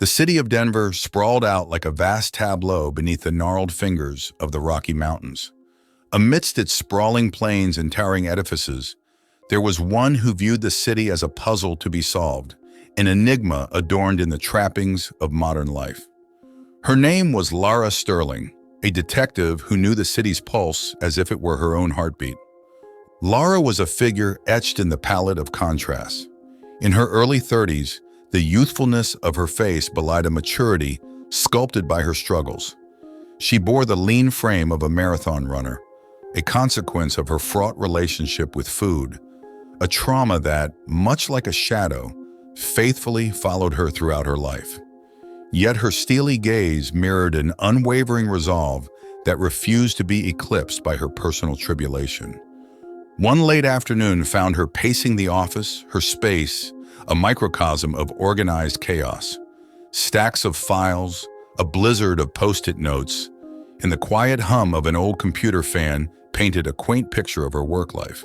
The city of Denver sprawled out like a vast tableau beneath the gnarled fingers of the Rocky Mountains. Amidst its sprawling plains and towering edifices, there was one who viewed the city as a puzzle to be solved, an enigma adorned in the trappings of modern life. Her name was Lara Sterling, a detective who knew the city's pulse as if it were her own heartbeat. Lara was a figure etched in the palette of contrasts. In her early 30s, the youthfulness of her face belied a maturity sculpted by her struggles. She bore the lean frame of a marathon runner, a consequence of her fraught relationship with food, a trauma that, much like a shadow, faithfully followed her throughout her life. Yet her steely gaze mirrored an unwavering resolve that refused to be eclipsed by her personal tribulation. One late afternoon found her pacing the office, her space, a microcosm of organized chaos. Stacks of files, a blizzard of post-it notes, and the quiet hum of an old computer fan painted a quaint picture of her work life.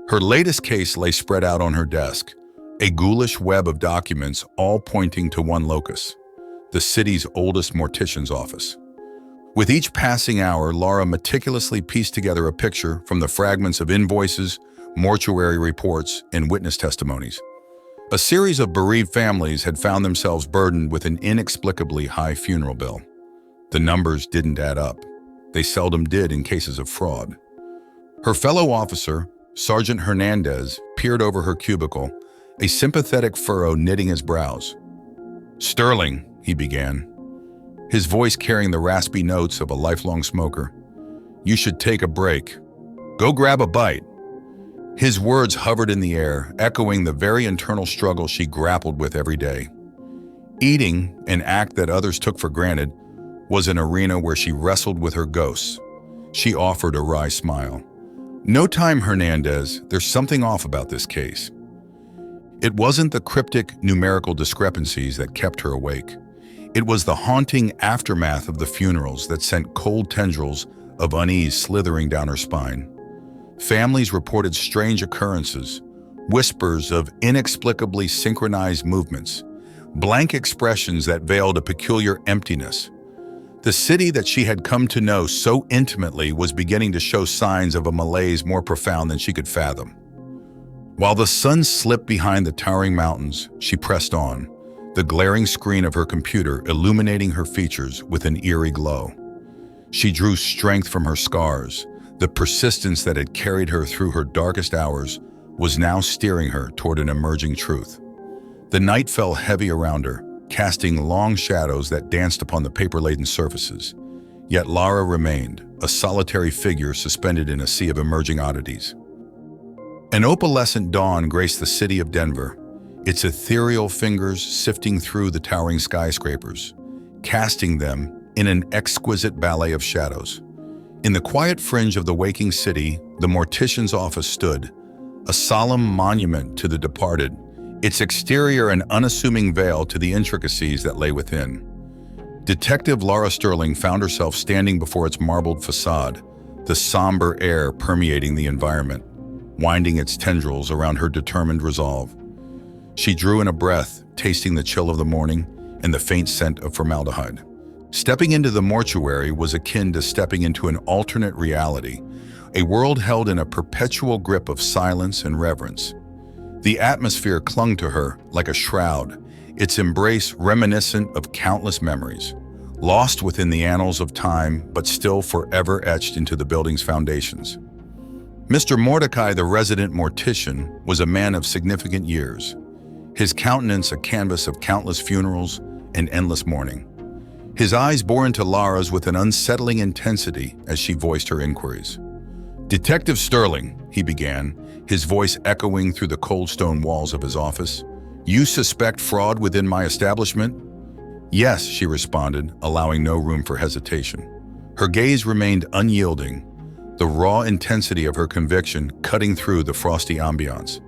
Her latest case lay spread out on her desk, a ghoulish web of documents all pointing to one locus, the city's oldest mortician's office. With each passing hour, Lara meticulously pieced together a picture from the fragments of invoices, mortuary reports, and witness testimonies. A series of bereaved families had found themselves burdened with an inexplicably high funeral bill. The numbers didn't add up. They seldom did in cases of fraud. Her fellow officer, Sergeant Hernandez, peered over her cubicle, a sympathetic furrow knitting his brows. "Sterling," he began, his voice carrying the raspy notes of a lifelong smoker. "You should take a break. Go grab a bite." His words hovered in the air, echoing the very internal struggle she grappled with every day. Eating, an act that others took for granted, was an arena where she wrestled with her ghosts. She offered a wry smile. "No time, Hernandez. There's something off about this case." It wasn't the cryptic numerical discrepancies that kept her awake. It was the haunting aftermath of the funerals that sent cold tendrils of unease slithering down her spine. Families reported strange occurrences, whispers of inexplicably synchronized movements, blank expressions that veiled a peculiar emptiness. The city that she had come to know so intimately was beginning to show signs of a malaise more profound than she could fathom. While the sun slipped behind the towering mountains, she pressed on, the glaring screen of her computer illuminating her features with an eerie glow. She drew strength from her scars. The persistence that had carried her through her darkest hours was now steering her toward an emerging truth. The night fell heavy around her, casting long shadows that danced upon the paper-laden surfaces. Yet Lara remained, a solitary figure suspended in a sea of emerging oddities. An opalescent dawn graced the city of Denver, its ethereal fingers sifting through the towering skyscrapers, casting them in an exquisite ballet of shadows. In the quiet fringe of the waking city, the mortician's office stood, a solemn monument to the departed, its exterior an unassuming veil to the intricacies that lay within. Detective Lara Sterling found herself standing before its marbled facade, the somber air permeating the environment, winding its tendrils around her determined resolve. She drew in a breath, tasting the chill of the morning and the faint scent of formaldehyde. Stepping into the mortuary was akin to stepping into an alternate reality, a world held in a perpetual grip of silence and reverence. The atmosphere clung to her like a shroud, its embrace reminiscent of countless memories, lost within the annals of time but still forever etched into the building's foundations. Mr. Mordecai, the resident mortician, was a man of significant years, his countenance a canvas of countless funerals and endless mourning. His eyes bore into Lara's with an unsettling intensity as she voiced her inquiries. "Detective Sterling," he began, his voice echoing through the cold stone walls of his office, "you suspect fraud within my establishment?" "Yes," she responded, allowing no room for hesitation. Her gaze remained unyielding, the raw intensity of her conviction cutting through the frosty ambiance.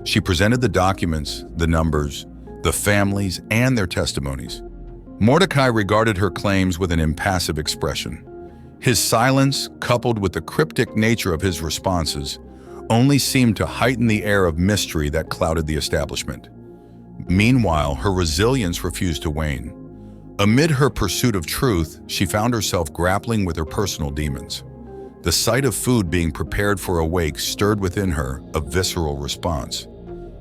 She presented the documents, the numbers, the families, and their testimonies. Mordecai regarded her claims with an impassive expression. His silence, coupled with the cryptic nature of his responses, only seemed to heighten the air of mystery that clouded the establishment. Meanwhile, her resilience refused to wane. Amid her pursuit of truth, she found herself grappling with her personal demons. The sight of food being prepared for a wake stirred within her a visceral response.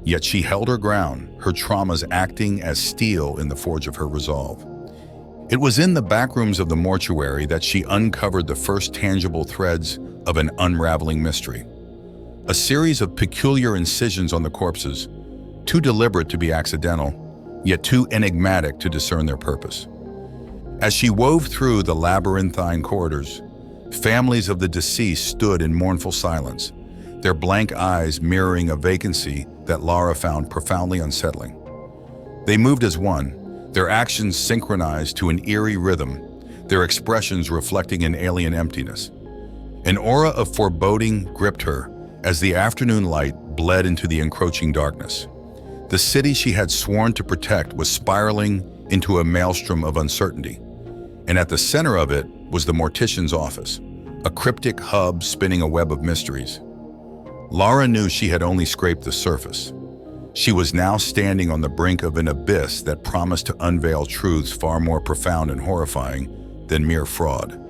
Yet she held her ground, her traumas acting as steel in the forge of her resolve. It was in the backrooms of the mortuary that she uncovered the first tangible threads of an unraveling mystery. A series of peculiar incisions on the corpses, too deliberate to be accidental, yet too enigmatic to discern their purpose. As she wove through the labyrinthine corridors, families of the deceased stood in mournful silence, their blank eyes mirroring a vacancy that Lara found profoundly unsettling. They moved as one, their actions synchronized to an eerie rhythm, their expressions reflecting an alien emptiness. An aura of foreboding gripped her as the afternoon light bled into the encroaching darkness. The city she had sworn to protect was spiraling into a maelstrom of uncertainty, and at the center of it was the mortician's office, a cryptic hub spinning a web of mysteries. Lara knew she had only scraped the surface. She was now standing on the brink of an abyss that promised to unveil truths far more profound and horrifying than mere fraud.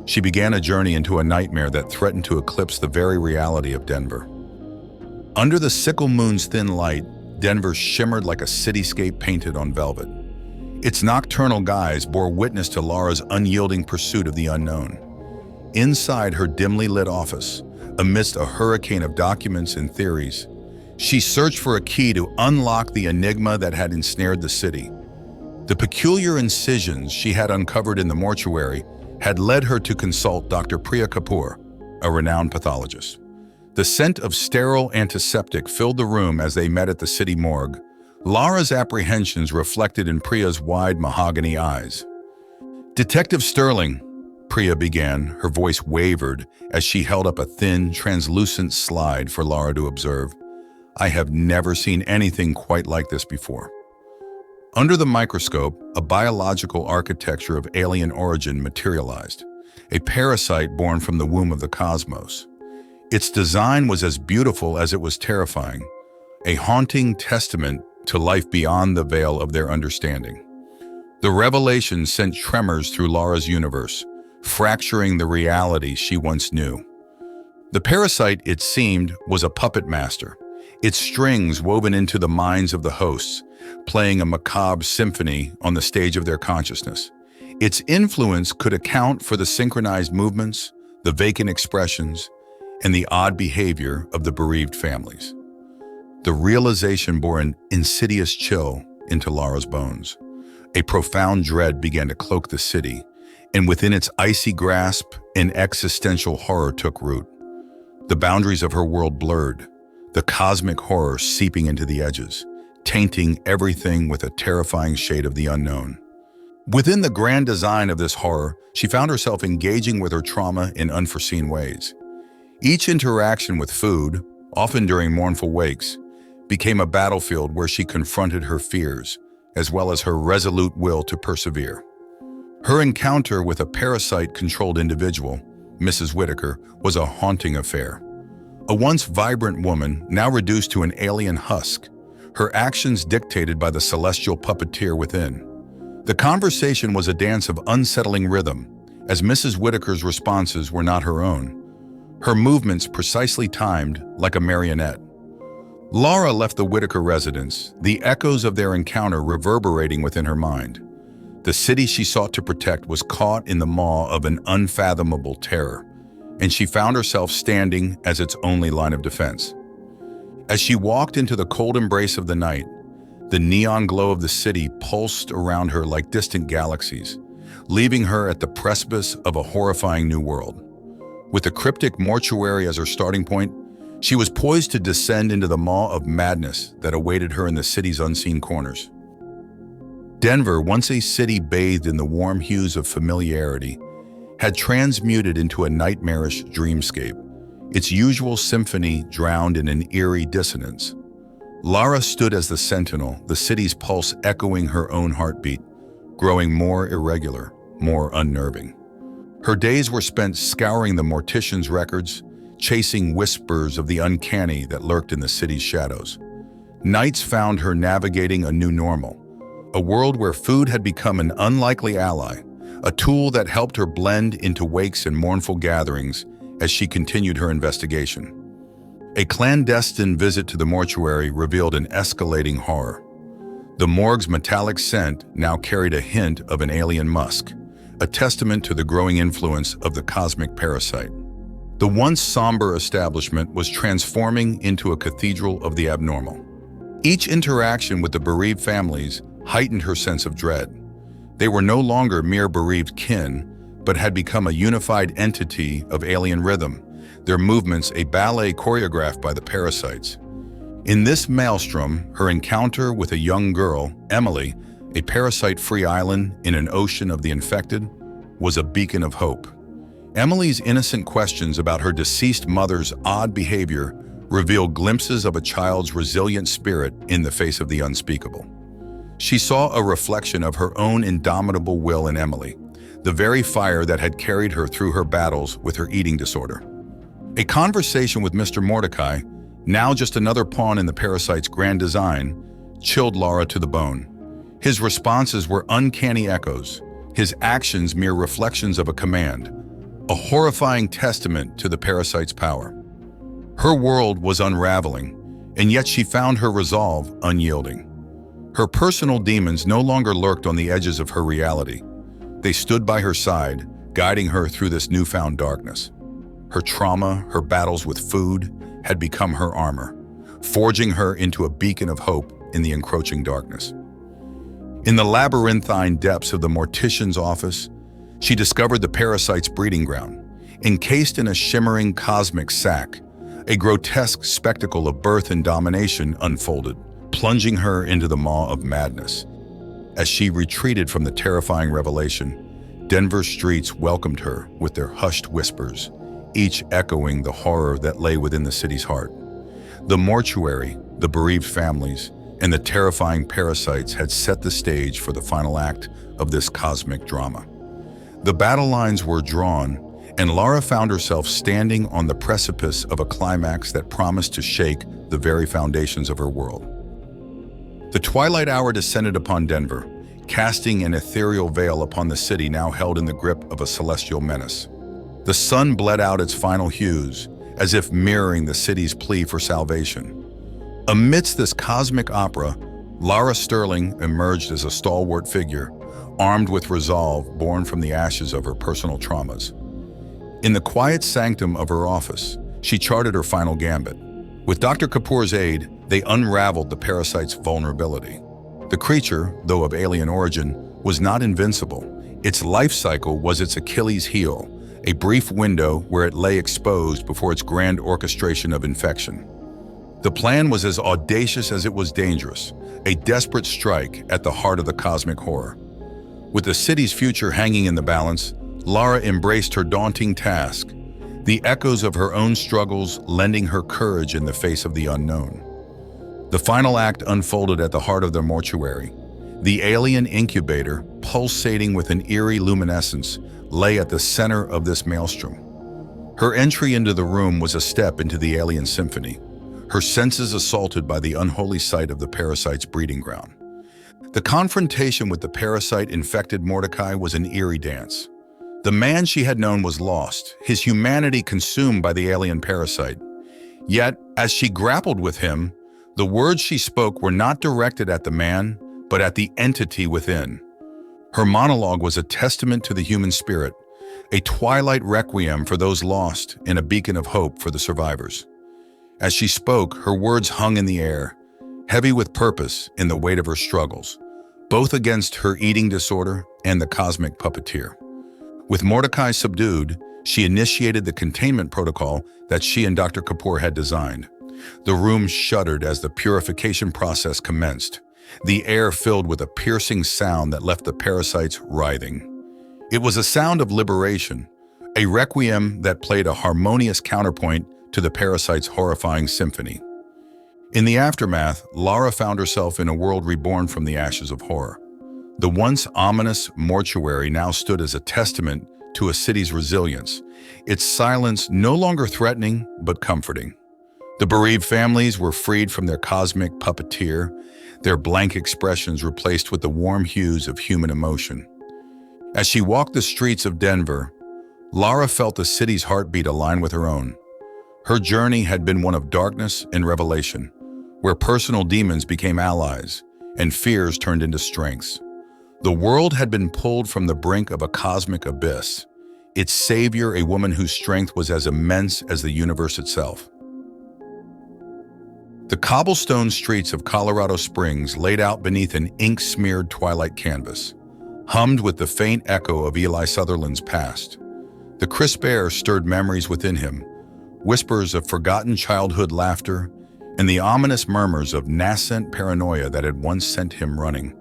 She began a journey into a nightmare that threatened to eclipse the very reality of Denver. Under the sickle moon's thin light, Denver shimmered like a cityscape painted on velvet. Its nocturnal guise bore witness to Lara's unyielding pursuit of the unknown. Inside her dimly lit office, amidst a hurricane of documents and theories, she searched for a key to unlock the enigma that had ensnared the city. The peculiar incisions she had uncovered in the mortuary had led her to consult Dr. Priya Kapoor, a renowned pathologist. The scent of sterile antiseptic filled the room as they met at the city morgue, Lara's apprehensions reflected in Priya's wide mahogany eyes. "Detective Sterling," Priya began, her voice wavered as she held up a thin, translucent slide for Lara to observe. "I have never seen anything quite like this before." Under the microscope, a biological architecture of alien origin materialized, a parasite born from the womb of the cosmos. Its design was as beautiful as it was terrifying, a haunting testament to life beyond the veil of their understanding. The revelation sent tremors through Lara's universe, fracturing the reality she once knew. The parasite, it seemed, was a puppet master, its strings woven into the minds of the hosts, playing a macabre symphony on the stage of their consciousness. Its influence could account for the synchronized movements, the vacant expressions, and the odd behavior of the bereaved families. The realization bore an insidious chill into Lara's bones. A profound dread began to cloak the city, and within its icy grasp, an existential horror took root. The boundaries of her world blurred, the cosmic horror seeping into the edges, tainting everything with a terrifying shade of the unknown. Within the grand design of this horror, she found herself engaging with her trauma in unforeseen ways. Each interaction with food, often during mournful wakes, became a battlefield where she confronted her fears, as well as her resolute will to persevere. Her encounter with a parasite-controlled individual, Mrs. Whitaker, was a haunting affair. A once vibrant woman, now reduced to an alien husk, her actions dictated by the celestial puppeteer within. The conversation was a dance of unsettling rhythm, as Mrs. Whitaker's responses were not her own, her movements precisely timed like a marionette. Lara left the Whitaker residence, the echoes of their encounter reverberating within her mind. The city she sought to protect was caught in the maw of an unfathomable terror, and she found herself standing as its only line of defense. As she walked into the cold embrace of the night, the neon glow of the city pulsed around her like distant galaxies, leaving her at the precipice of a horrifying new world. With the cryptic mortuary as her starting point, she was poised to descend into the maw of madness that awaited her in the city's unseen corners. Denver, once a city bathed in the warm hues of familiarity, had transmuted into a nightmarish dreamscape, its usual symphony drowned in an eerie dissonance. Lara stood as the sentinel, the city's pulse echoing her own heartbeat, growing more irregular, more unnerving. Her days were spent scouring the mortician's records, chasing whispers of the uncanny that lurked in the city's shadows. Nights found her navigating a new normal, a world where food had become an unlikely ally, a tool that helped her blend into wakes and mournful gatherings as she continued her investigation. A clandestine visit to the mortuary revealed an escalating horror. The morgue's metallic scent now carried a hint of an alien musk, a testament to the growing influence of the cosmic parasite. The once somber establishment was transforming into a cathedral of the abnormal. Each interaction with the bereaved families heightened her sense of dread. They were no longer mere bereaved kin, but had become a unified entity of alien rhythm, their movements a ballet choreographed by the parasites. In this maelstrom, her encounter with a young girl, Emily, a parasite-free island in an ocean of the infected, was a beacon of hope. Emily's innocent questions about her deceased mother's odd behavior revealed glimpses of a child's resilient spirit in the face of the unspeakable. She saw a reflection of her own indomitable will in Emily, the very fire that had carried her through her battles with her eating disorder. A conversation with Mr. Mordecai, now just another pawn in the parasite's grand design, chilled Lara to the bone. His responses were uncanny echoes, his actions mere reflections of a command, a horrifying testament to the parasite's power. Her world was unraveling, and yet she found her resolve unyielding. Her personal demons no longer lurked on the edges of her reality. They stood by her side, guiding her through this newfound darkness. Her trauma, her battles with food, had become her armor, forging her into a beacon of hope in the encroaching darkness. In the labyrinthine depths of the mortician's office, she discovered the parasite's breeding ground. Encased in a shimmering cosmic sac, a grotesque spectacle of birth and domination unfolded, plunging her into the maw of madness. As she retreated from the terrifying revelation, Denver's streets welcomed her with their hushed whispers, each echoing the horror that lay within the city's heart. The mortuary, the bereaved families, and the terrifying parasites had set the stage for the final act of this cosmic drama. The battle lines were drawn, and Lara found herself standing on the precipice of a climax that promised to shake the very foundations of her world. The twilight hour descended upon Denver, casting an ethereal veil upon the city now held in the grip of a celestial menace. The sun bled out its final hues, as if mirroring the city's plea for salvation. Amidst this cosmic opera, Lara Sterling emerged as a stalwart figure, armed with resolve born from the ashes of her personal traumas. In the quiet sanctum of her office, she charted her final gambit. With Dr. Kapoor's aid, they unraveled the parasite's vulnerability. The creature, though of alien origin, was not invincible. Its life cycle was its Achilles heel, a brief window where it lay exposed before its grand orchestration of infection. The plan was as audacious as it was dangerous, a desperate strike at the heart of the cosmic horror. With the city's future hanging in the balance, Lara embraced her daunting task, the echoes of her own struggles lending her courage in the face of the unknown. The final act unfolded at the heart of the mortuary. The alien incubator, pulsating with an eerie luminescence, lay at the center of this maelstrom. Her entry into the room was a step into the alien symphony, her senses assaulted by the unholy sight of the parasite's breeding ground. The confrontation with the parasite-infected Mordecai was an eerie dance. The man she had known was lost, his humanity consumed by the alien parasite. Yet, as she grappled with him, the words she spoke were not directed at the man, but at the entity within. Her monologue was a testament to the human spirit, a twilight requiem for those lost and a beacon of hope for the survivors. As she spoke, her words hung in the air, heavy with purpose in the weight of her struggles, both against her eating disorder and the cosmic puppeteer. With Mordecai subdued, she initiated the containment protocol that she and Dr. Kapoor had designed. The room shuddered as the purification process commenced, the air filled with a piercing sound that left the parasites writhing. It was a sound of liberation, a requiem that played a harmonious counterpoint to the parasite's horrifying symphony. In the aftermath, Lara found herself in a world reborn from the ashes of horror. The once ominous mortuary now stood as a testament to a city's resilience, its silence no longer threatening but comforting. The bereaved families were freed from their cosmic puppeteer, their blank expressions replaced with the warm hues of human emotion. As she walked the streets of Denver, Lara felt the city's heartbeat align with her own. Her journey had been one of darkness and revelation, where personal demons became allies and fears turned into strengths. The world had been pulled from the brink of a cosmic abyss, its savior a woman whose strength was as immense as the universe itself. The cobblestone streets of Colorado Springs laid out beneath an ink-smeared twilight canvas, hummed with the faint echo of Eli Sutherland's past. The crisp air stirred memories within him, whispers of forgotten childhood laughter, and the ominous murmurs of nascent paranoia that had once sent him running.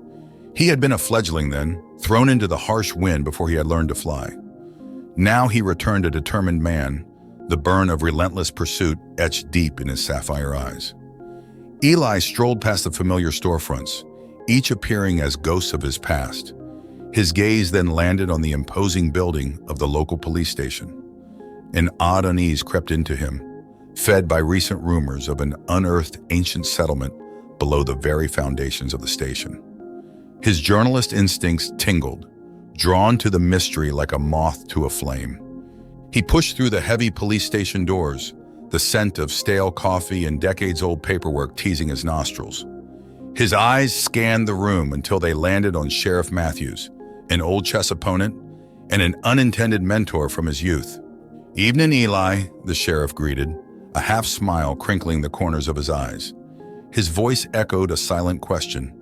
He had been a fledgling then, thrown into the harsh wind before he had learned to fly. Now he returned a determined man, the burn of relentless pursuit etched deep in his sapphire eyes. Eli strolled past the familiar storefronts, each appearing as ghosts of his past. His gaze then landed on the imposing building of the local police station. An odd unease crept into him, fed by recent rumors of an unearthed ancient settlement below the very foundations of the station. His journalist instincts tingled, drawn to the mystery like a moth to a flame. He pushed through the heavy police station doors, the scent of stale coffee and decades-old paperwork teasing his nostrils. His eyes scanned the room until they landed on Sheriff Matthews, an old chess opponent and an unintended mentor from his youth. "Evening, Eli," the sheriff greeted, a half-smile crinkling the corners of his eyes. His voice echoed a silent question.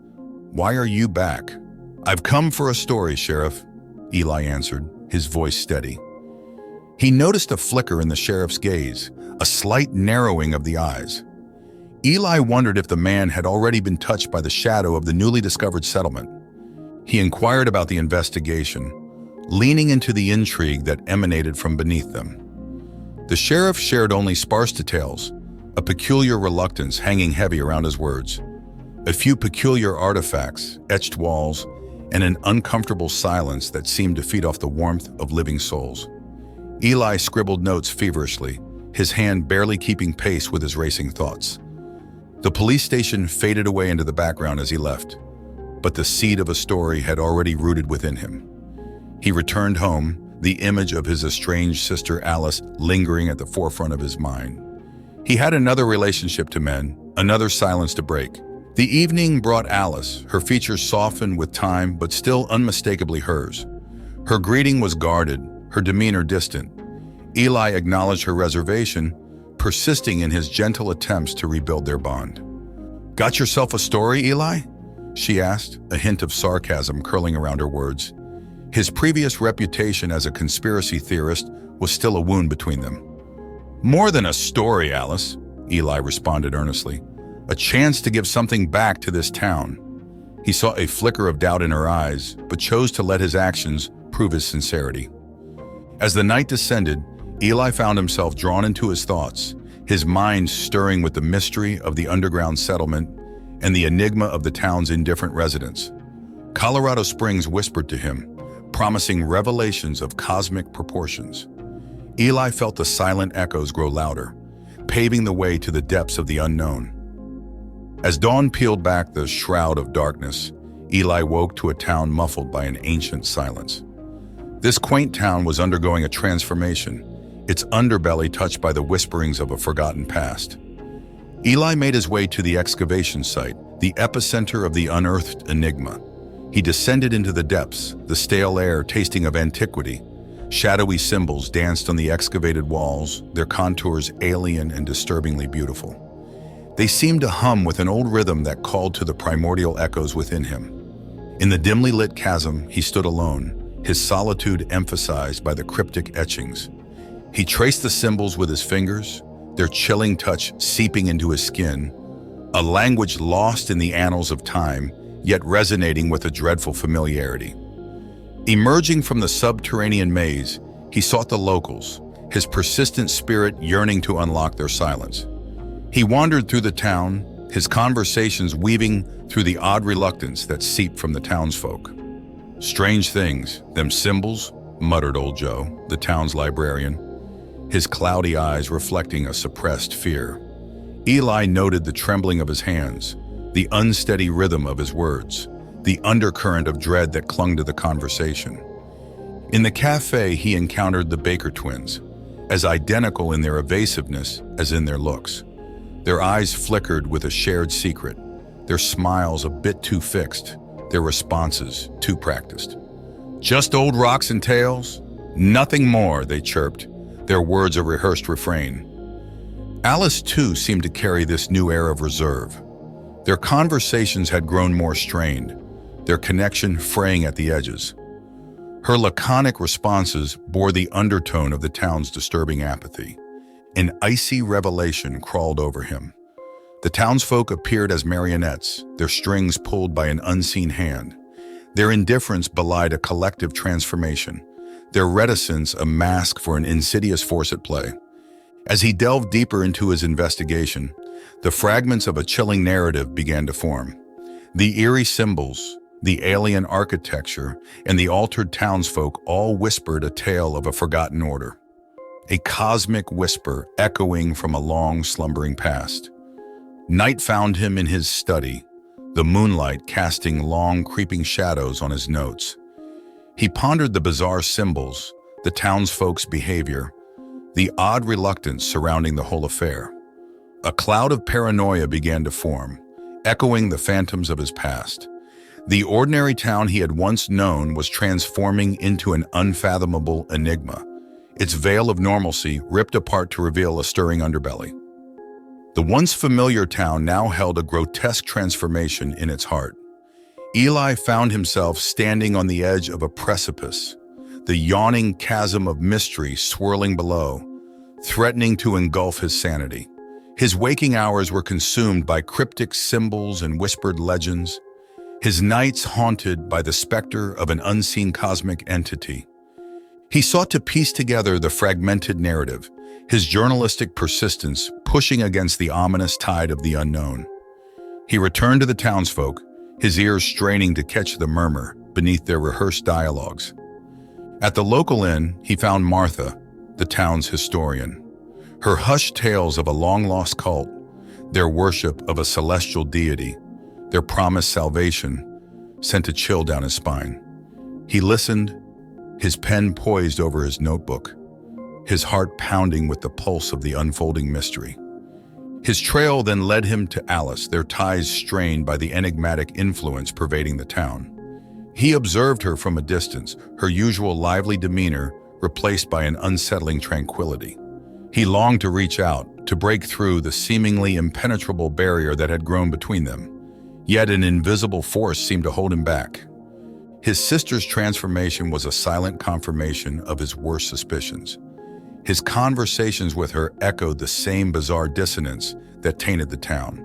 "Why are you back?" "I've come for a story, Sheriff," Eli answered, his voice steady. He noticed a flicker in the sheriff's gaze, a slight narrowing of the eyes. Eli wondered if the man had already been touched by the shadow of the newly discovered settlement. He inquired about the investigation, leaning into the intrigue that emanated from beneath them. The sheriff shared only sparse details, a peculiar reluctance hanging heavy around his words. A few peculiar artifacts, etched walls, and an uncomfortable silence that seemed to feed off the warmth of living souls. Eli scribbled notes feverishly, his hand barely keeping pace with his racing thoughts. The police station faded away into the background as he left, but the seed of a story had already rooted within him. He returned home, the image of his estranged sister Alice lingering at the forefront of his mind. He had another relationship to men, another silence to break. The evening brought Alice, her features softened with time but still unmistakably hers. Her greeting was guarded, her demeanor distant. Eli acknowledged her reservation, persisting in his gentle attempts to rebuild their bond. "Got yourself a story, Eli?" she asked, a hint of sarcasm curling around her words. His previous reputation as a conspiracy theorist was still a wound between them. "More than a story, Alice," Eli responded earnestly. "A chance to give something back to this town." He saw a flicker of doubt in her eyes, but chose to let his actions prove his sincerity. As the night descended, Eli found himself drawn into his thoughts, his mind stirring with the mystery of the underground settlement and the enigma of the town's indifferent residents. Colorado Springs whispered to him, promising revelations of cosmic proportions. Eli felt the silent echoes grow louder, paving the way to the depths of the unknown. As dawn peeled back the shroud of darkness, Eli woke to a town muffled by an ancient silence. This quaint town was undergoing a transformation, its underbelly touched by the whisperings of a forgotten past. Eli made his way to the excavation site, the epicenter of the unearthed enigma. He descended into the depths, the stale air tasting of antiquity. Shadowy symbols danced on the excavated walls, their contours alien and disturbingly beautiful. They seemed to hum with an old rhythm that called to the primordial echoes within him. In the dimly lit chasm, he stood alone, his solitude emphasized by the cryptic etchings. He traced the symbols with his fingers, their chilling touch seeping into his skin, a language lost in the annals of time, yet resonating with a dreadful familiarity. Emerging from the subterranean maze, he sought the locals, his persistent spirit yearning to unlock their silence. He wandered through the town, his conversations weaving through the odd reluctance that seeped from the townsfolk. "Strange things, them symbols," muttered old Joe, the town's librarian, his cloudy eyes reflecting a suppressed fear. Eli noted the trembling of his hands, the unsteady rhythm of his words, the undercurrent of dread that clung to the conversation. In the cafe, he encountered the Baker twins, as identical in their evasiveness as in their looks. Their eyes flickered with a shared secret, their smiles a bit too fixed, their responses too practiced. "Just old rocks and tales? Nothing more," they chirped, their words a rehearsed refrain. Alice, too, seemed to carry this new air of reserve. Their conversations had grown more strained, their connection fraying at the edges. Her laconic responses bore the undertone of the town's disturbing apathy. An icy revelation crawled over him. The townsfolk appeared as marionettes, their strings pulled by an unseen hand. Their indifference belied a collective transformation, their reticence a mask for an insidious force at play. As he delved deeper into his investigation, the fragments of a chilling narrative began to form. The eerie symbols, the alien architecture, and the altered townsfolk all whispered a tale of a forgotten order. A cosmic whisper echoing from a long, slumbering past. Night found him in his study, the moonlight casting long, creeping shadows on his notes. He pondered the bizarre symbols, the townsfolk's behavior, the odd reluctance surrounding the whole affair. A cloud of paranoia began to form, echoing the phantoms of his past. The ordinary town he had once known was transforming into an unfathomable enigma, its veil of normalcy ripped apart to reveal a stirring underbelly. The once familiar town now held a grotesque transformation in its heart. Eli found himself standing on the edge of a precipice, the yawning chasm of mystery swirling below, threatening to engulf his sanity. His waking hours were consumed by cryptic symbols and whispered legends, his nights haunted by the specter of an unseen cosmic entity. He sought to piece together the fragmented narrative, his journalistic persistence pushing against the ominous tide of the unknown. He returned to the townsfolk, his ears straining to catch the murmur beneath their rehearsed dialogues. At the local inn, he found Martha, the town's historian. Her hushed tales of a long-lost cult, their worship of a celestial deity, their promised salvation, sent a chill down his spine. He listened, his pen poised over his notebook, his heart pounding with the pulse of the unfolding mystery. His trail then led him to Alice, their ties strained by the enigmatic influence pervading the town. He observed her from a distance, her usual lively demeanor replaced by an unsettling tranquility. He longed to reach out, to break through the seemingly impenetrable barrier that had grown between them. Yet an invisible force seemed to hold him back. His sister's transformation was a silent confirmation of his worst suspicions. His conversations with her echoed the same bizarre dissonance that tainted the town.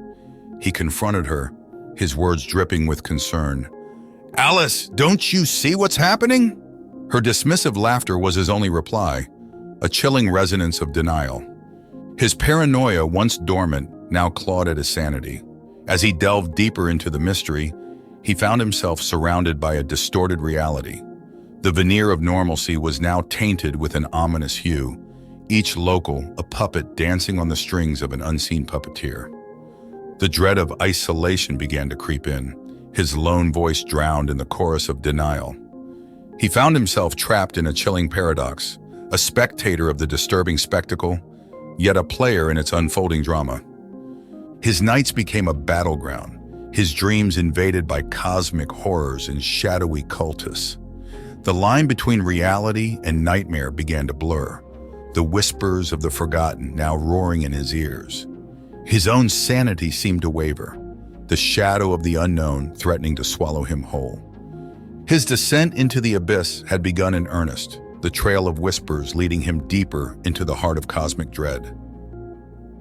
He confronted her, his words dripping with concern. "Alice, don't you see what's happening?" Her dismissive laughter was his only reply, a chilling resonance of denial. His paranoia, once dormant, now clawed at his sanity. As he delved deeper into the mystery, he found himself surrounded by a distorted reality. The veneer of normalcy was now tainted with an ominous hue, each local a puppet dancing on the strings of an unseen puppeteer. The dread of isolation began to creep in, his lone voice drowned in the chorus of denial. He found himself trapped in a chilling paradox, a spectator of the disturbing spectacle, yet a player in its unfolding drama. His nights became a battleground, his dreams invaded by cosmic horrors and shadowy cultists. The line between reality and nightmare began to blur, the whispers of the forgotten now roaring in his ears. His own sanity seemed to waver, the shadow of the unknown threatening to swallow him whole. His descent into the abyss had begun in earnest, the trail of whispers leading him deeper into the heart of cosmic dread.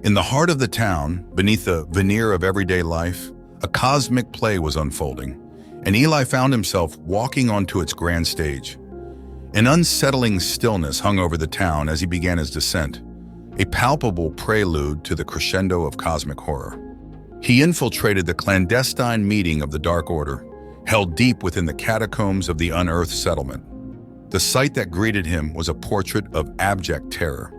In the heart of the town, beneath the veneer of everyday life, a cosmic play was unfolding, and Eli found himself walking onto its grand stage. An unsettling stillness hung over the town as he began his descent, a palpable prelude to the crescendo of cosmic horror. He infiltrated the clandestine meeting of the Dark Order, held deep within the catacombs of the unearthed settlement. The sight that greeted him was a portrait of abject terror.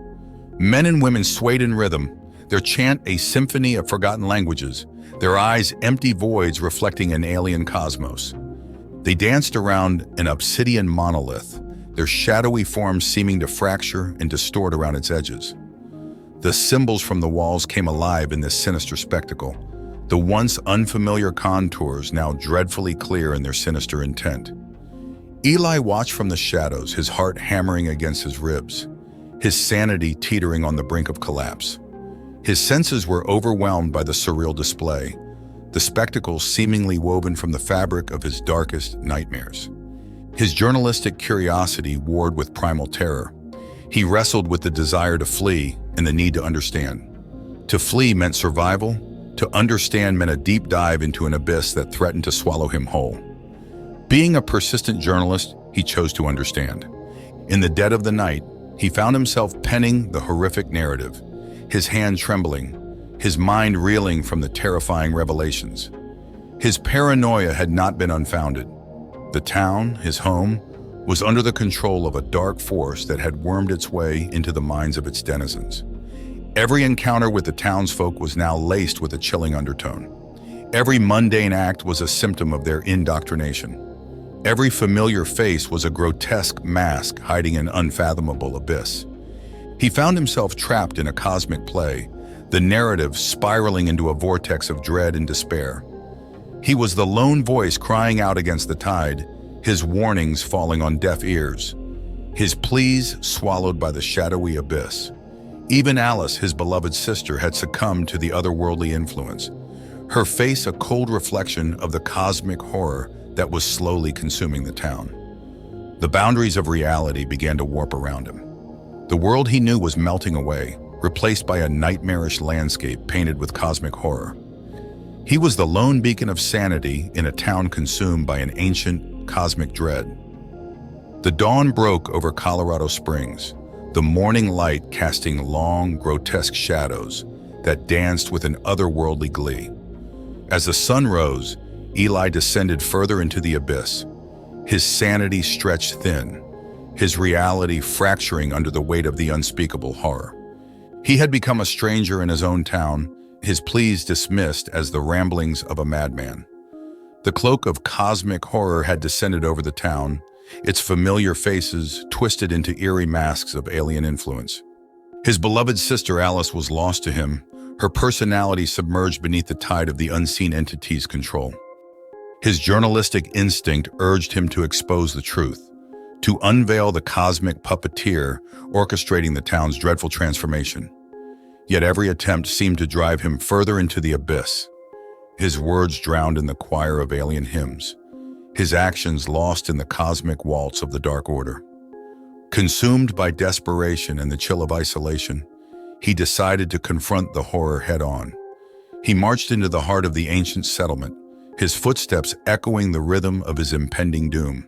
Men and women swayed in rhythm, their chant a symphony of forgotten languages, their eyes empty voids reflecting an alien cosmos. They danced around an obsidian monolith, their shadowy forms seeming to fracture and distort around its edges. The symbols from the walls came alive in this sinister spectacle, the once unfamiliar contours now dreadfully clear in their sinister intent. Eli watched from the shadows, his heart hammering against his ribs, his sanity teetering on the brink of collapse. His senses were overwhelmed by the surreal display, the spectacle seemingly woven from the fabric of his darkest nightmares. His journalistic curiosity warred with primal terror. He wrestled with the desire to flee and the need to understand. To flee meant survival. To understand meant a deep dive into an abyss that threatened to swallow him whole. Being a persistent journalist, he chose to understand. In the dead of the night, he found himself penning the horrific narrative, his hand trembling, his mind reeling from the terrifying revelations. His paranoia had not been unfounded. The town, his home, was under the control of a dark force that had wormed its way into the minds of its denizens. Every encounter with the townsfolk was now laced with a chilling undertone. Every mundane act was a symptom of their indoctrination. Every familiar face was a grotesque mask hiding an unfathomable abyss. He found himself trapped in a cosmic play, the narrative spiraling into a vortex of dread and despair. He was the lone voice crying out against the tide, his warnings falling on deaf ears, his pleas swallowed by the shadowy abyss. Even Alice, his beloved sister, had succumbed to the otherworldly influence, her face a cold reflection of the cosmic horror that was slowly consuming the town. The boundaries of reality began to warp around him. The world he knew was melting away, replaced by a nightmarish landscape painted with cosmic horror. He was the lone beacon of sanity in a town consumed by an ancient cosmic dread. The dawn broke over Colorado Springs, the morning light casting long, grotesque shadows that danced with an otherworldly glee. As the sun rose, Eli descended further into the abyss, his sanity stretched thin, his reality fracturing under the weight of the unspeakable horror. He had become a stranger in his own town, his pleas dismissed as the ramblings of a madman. The cloak of cosmic horror had descended over the town, its familiar faces twisted into eerie masks of alien influence. His beloved sister Alice was lost to him, her personality submerged beneath the tide of the unseen entity's control. His journalistic instinct urged him to expose the truth, to unveil the cosmic puppeteer orchestrating the town's dreadful transformation. Yet every attempt seemed to drive him further into the abyss, his words drowned in the choir of alien hymns, his actions lost in the cosmic waltz of the Dark Order. Consumed by desperation and the chill of isolation, he decided to confront the horror head-on. He marched into the heart of the ancient settlement, his footsteps echoing the rhythm of his impending doom.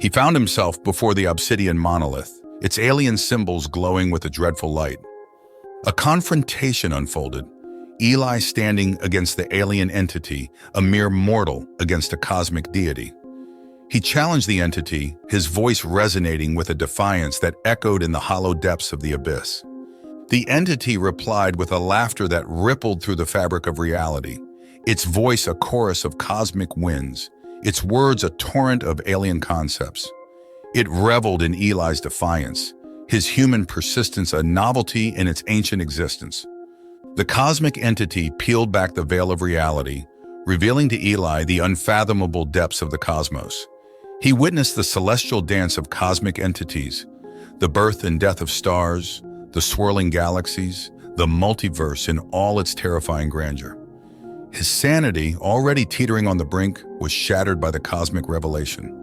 He found himself before the obsidian monolith, its alien symbols glowing with a dreadful light. A confrontation unfolded, Eli standing against the alien entity, a mere mortal against a cosmic deity. He challenged the entity, his voice resonating with a defiance that echoed in the hollow depths of the abyss. The entity replied with a laughter that rippled through the fabric of reality, its voice a chorus of cosmic winds, its words a torrent of alien concepts. It reveled in Eli's defiance, his human persistence a novelty in its ancient existence. The cosmic entity peeled back the veil of reality, revealing to Eli the unfathomable depths of the cosmos. He witnessed the celestial dance of cosmic entities, the birth and death of stars, the swirling galaxies, the multiverse in all its terrifying grandeur. His sanity, already teetering on the brink, was shattered by the cosmic revelation.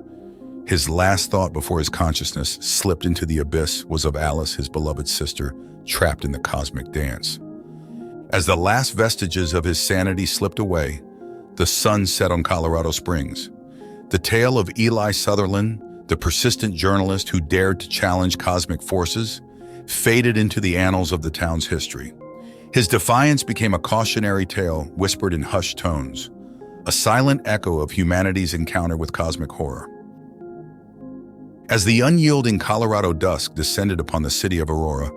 His last thought before his consciousness slipped into the abyss was of Alice, his beloved sister, trapped in the cosmic dance. As the last vestiges of his sanity slipped away, the sun set on Colorado Springs. The tale of Eli Sutherland, the persistent journalist who dared to challenge cosmic forces, faded into the annals of the town's history. His defiance became a cautionary tale whispered in hushed tones, a silent echo of humanity's encounter with cosmic horror. As the unyielding Colorado dusk descended upon the city of Aurora,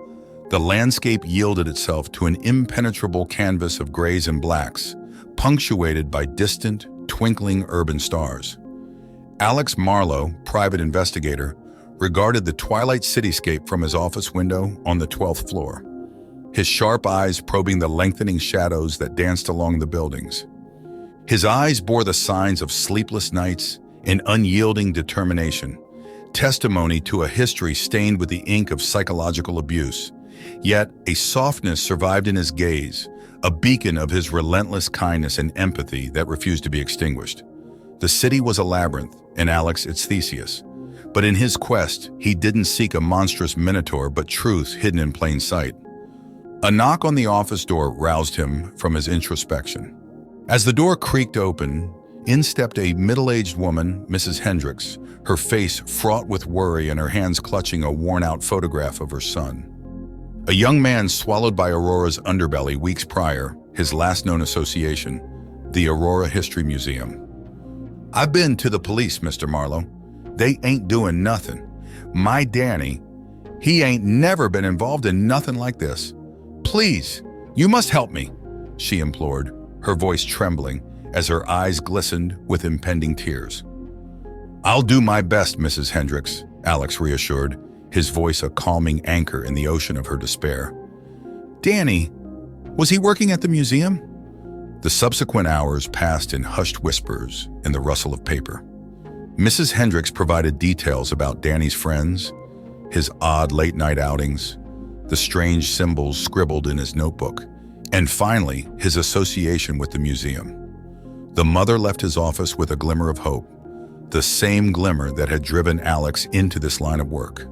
The landscape yielded itself to an impenetrable canvas of grays and blacks, punctuated by distant, twinkling urban stars. Alex Marlowe, private investigator, regarded the twilight cityscape from his office window on the 12th floor, his sharp eyes probing the lengthening shadows that danced along the buildings. His eyes bore the signs of sleepless nights and unyielding determination, testimony to a history stained with the ink of psychological abuse. Yet a softness survived in his gaze, a beacon of his relentless kindness and empathy that refused to be extinguished. The city was a labyrinth, and Alex its Theseus. But in his quest, he didn't seek a monstrous minotaur but truths hidden in plain sight. A knock on the office door roused him from his introspection. As the door creaked open, in stepped a middle-aged woman, Mrs. Hendricks, her face fraught with worry and her hands clutching a worn-out photograph of her son. A young man swallowed by Aurora's underbelly weeks prior, his last known association, the Aurora History Museum. "I've been to the police, Mr. Marlowe. They ain't doing nothing. My Danny, he ain't never been involved in nothing like this. Please, you must help me," she implored, her voice trembling as her eyes glistened with impending tears. "I'll do my best, Mrs. Hendricks," Alex reassured, his voice a calming anchor in the ocean of her despair. "Danny, was he working at the museum?" The subsequent hours passed in hushed whispers and the rustle of paper. Mrs. Hendricks provided details about Danny's friends, his odd late-night outings, the strange symbols scribbled in his notebook, and finally, his association with the museum. The mother left his office with a glimmer of hope, the same glimmer that had driven Alex into this line of work.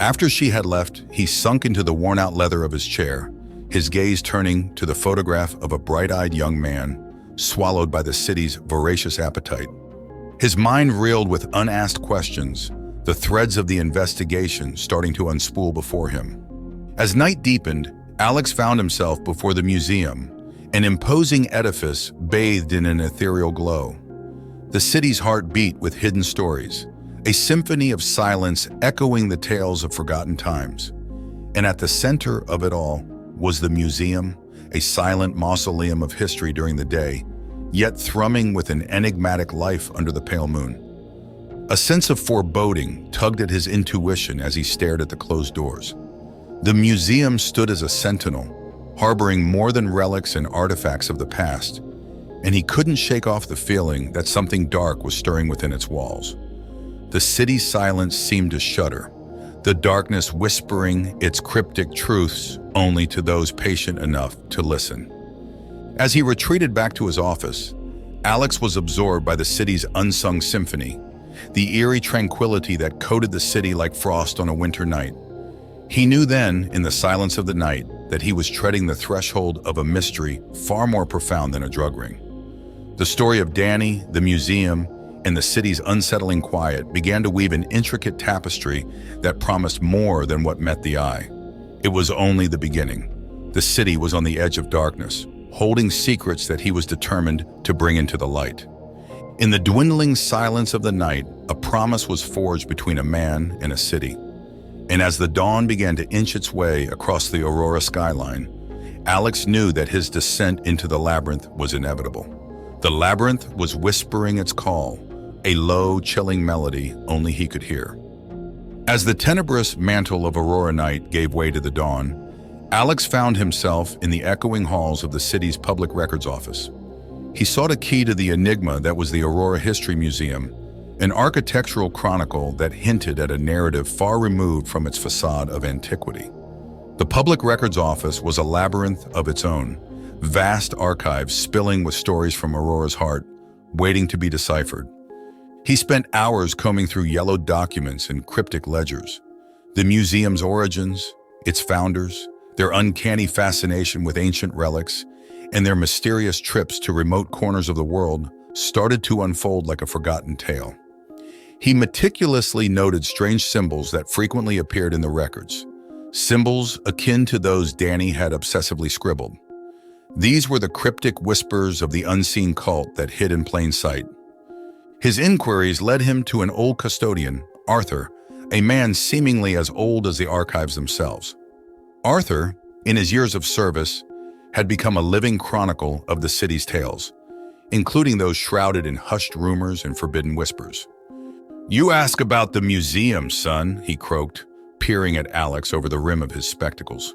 After she had left, he sunk into the worn-out leather of his chair, his gaze turning to the photograph of a bright-eyed young man, swallowed by the city's voracious appetite. His mind reeled with unasked questions, the threads of the investigation starting to unspool before him. As night deepened, Alex found himself before the museum, an imposing edifice bathed in an ethereal glow. The city's heart beat with hidden stories, a symphony of silence echoing the tales of forgotten times. And at the center of it all was the museum, a silent mausoleum of history during the day, yet thrumming with an enigmatic life under the pale moon. A sense of foreboding tugged at his intuition as he stared at the closed doors. The museum stood as a sentinel, harboring more than relics and artifacts of the past, and he couldn't shake off the feeling that something dark was stirring within its walls. The city's silence seemed to shudder, the darkness whispering its cryptic truths only to those patient enough to listen. As he retreated back to his office, Alex was absorbed by the city's unsung symphony, the eerie tranquility that coated the city like frost on a winter night. He knew then, in the silence of the night, that he was treading the threshold of a mystery far more profound than a drug ring. The story of Danny, the museum, and the city's unsettling quiet began to weave an intricate tapestry that promised more than what met the eye. It was only the beginning. The city was on the edge of darkness, holding secrets that he was determined to bring into the light. In the dwindling silence of the night, a promise was forged between a man and a city. And as the dawn began to inch its way across the Aurora skyline, Alex knew that his descent into the labyrinth was inevitable. The labyrinth was whispering its call, a low, chilling melody only he could hear. As the tenebrous mantle of Aurora night gave way to the dawn, Alex found himself in the echoing halls of the city's public records office. He sought a key to the enigma that was the Aurora History Museum, an architectural chronicle that hinted at a narrative far removed from its facade of antiquity. The public records office was a labyrinth of its own, vast archives spilling with stories from Aurora's heart, waiting to be deciphered. He spent hours combing through yellowed documents and cryptic ledgers. The museum's origins, its founders, their uncanny fascination with ancient relics, and their mysterious trips to remote corners of the world started to unfold like a forgotten tale. He meticulously noted strange symbols that frequently appeared in the records, symbols akin to those Danny had obsessively scribbled. These were the cryptic whispers of the unseen cult that hid in plain sight. His inquiries led him to an old custodian, Arthur, a man seemingly as old as the archives themselves. Arthur, in his years of service, had become a living chronicle of the city's tales, including those shrouded in hushed rumors and forbidden whispers. "You ask about the museum, son," he croaked, peering at Alex over the rim of his spectacles.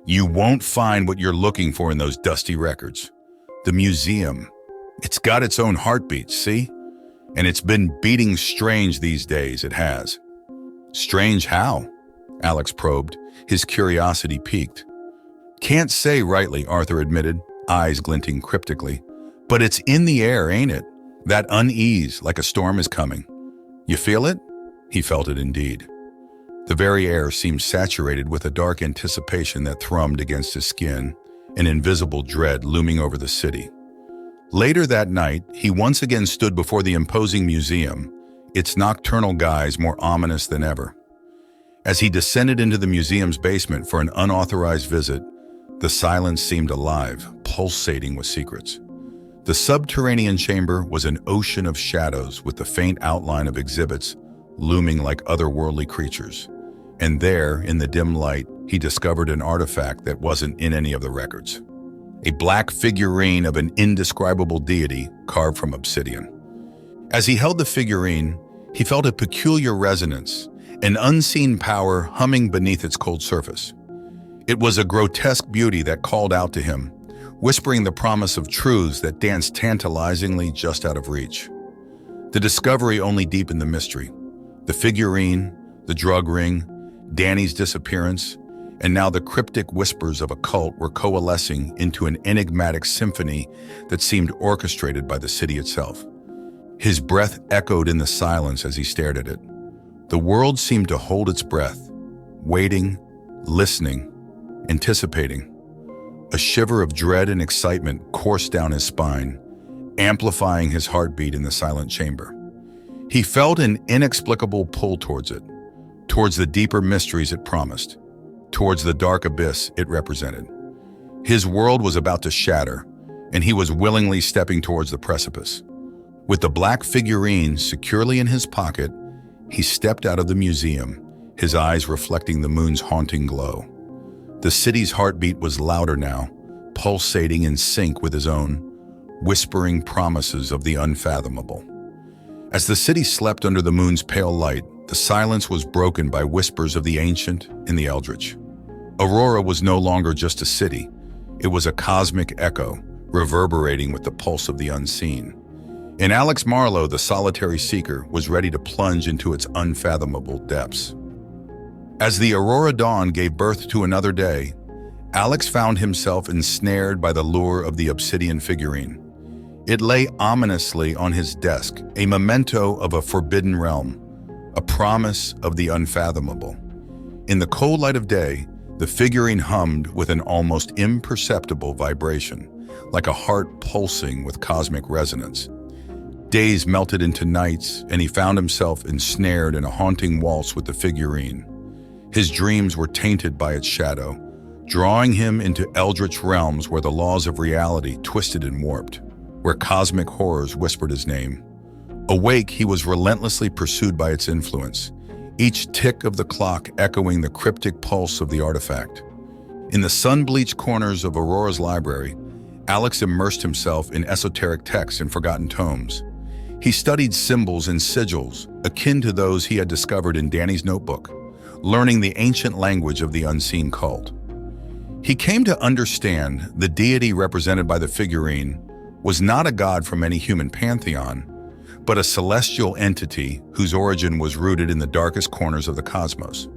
"You won't find what you're looking for in those dusty records. The museum, it's got its own heartbeat, see? And it's been beating strange these days, it has." "Strange how?" Alex probed, his curiosity piqued. "Can't say rightly," Arthur admitted, eyes glinting cryptically. "But it's in the air, ain't it? That unease, like a storm is coming. You feel it?" He felt it indeed. The very air seemed saturated with a dark anticipation that thrummed against his skin, an invisible dread looming over the city. Later that night, he once again stood before the imposing museum, its nocturnal guise more ominous than ever. As he descended into the museum's basement for an unauthorized visit, the silence seemed alive, pulsating with secrets. The subterranean chamber was an ocean of shadows with the faint outline of exhibits looming like otherworldly creatures. And there, in the dim light, he discovered an artifact that wasn't in any of the records. A black figurine of an indescribable deity carved from obsidian. As he held the figurine, he felt a peculiar resonance, an unseen power humming beneath its cold surface. It was a grotesque beauty that called out to him, whispering the promise of truths that danced tantalizingly just out of reach. The discovery only deepened the mystery. The figurine, the drug ring, Danny's disappearance, and now the cryptic whispers of a cult were coalescing into an enigmatic symphony that seemed orchestrated by the city itself. His breath echoed in the silence as he stared at it. The world seemed to hold its breath, waiting, listening, anticipating. A shiver of dread and excitement coursed down his spine, amplifying his heartbeat in the silent chamber. He felt an inexplicable pull towards it, towards the deeper mysteries it promised, towards the dark abyss it represented. His world was about to shatter, and he was willingly stepping towards the precipice. With the black figurine securely in his pocket, he stepped out of the museum, his eyes reflecting the moon's haunting glow. The city's heartbeat was louder now, pulsating in sync with his own, whispering promises of the unfathomable. As the city slept under the moon's pale light, the silence was broken by whispers of the ancient and the eldritch. Aurora was no longer just a city. It was a cosmic echo, reverberating with the pulse of the unseen. And Alex Marlowe, the solitary seeker, was ready to plunge into its unfathomable depths. As the Aurora dawn gave birth to another day, Alex found himself ensnared by the lure of the obsidian figurine. It lay ominously on his desk, a memento of a forbidden realm, a promise of the unfathomable. In the cold light of day, the figurine hummed with an almost imperceptible vibration, like a heart pulsing with cosmic resonance. Days melted into nights, and he found himself ensnared in a haunting waltz with the figurine. His dreams were tainted by its shadow, drawing him into eldritch realms where the laws of reality twisted and warped, where cosmic horrors whispered his name. Awake, he was relentlessly pursued by its influence, each tick of the clock echoing the cryptic pulse of the artifact. In the sun-bleached corners of Aurora's library, Alex immersed himself in esoteric texts and forgotten tomes. He studied symbols and sigils, akin to those he had discovered in Danny's notebook, learning the ancient language of the unseen cult. He came to understand the deity represented by the figurine was not a god from any human pantheon, but a celestial entity whose origin was rooted in the darkest corners of the cosmos.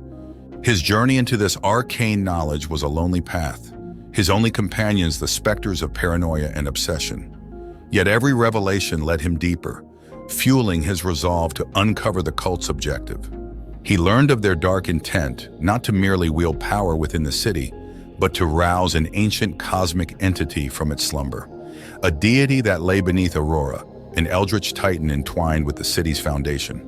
His journey into this arcane knowledge was a lonely path, his only companions the specters of paranoia and obsession. Yet every revelation led him deeper, fueling his resolve to uncover the cult's objective. He learned of their dark intent, not to merely wield power within the city, but to rouse an ancient cosmic entity from its slumber, a deity that lay beneath Aurora, an eldritch titan entwined with the city's foundation.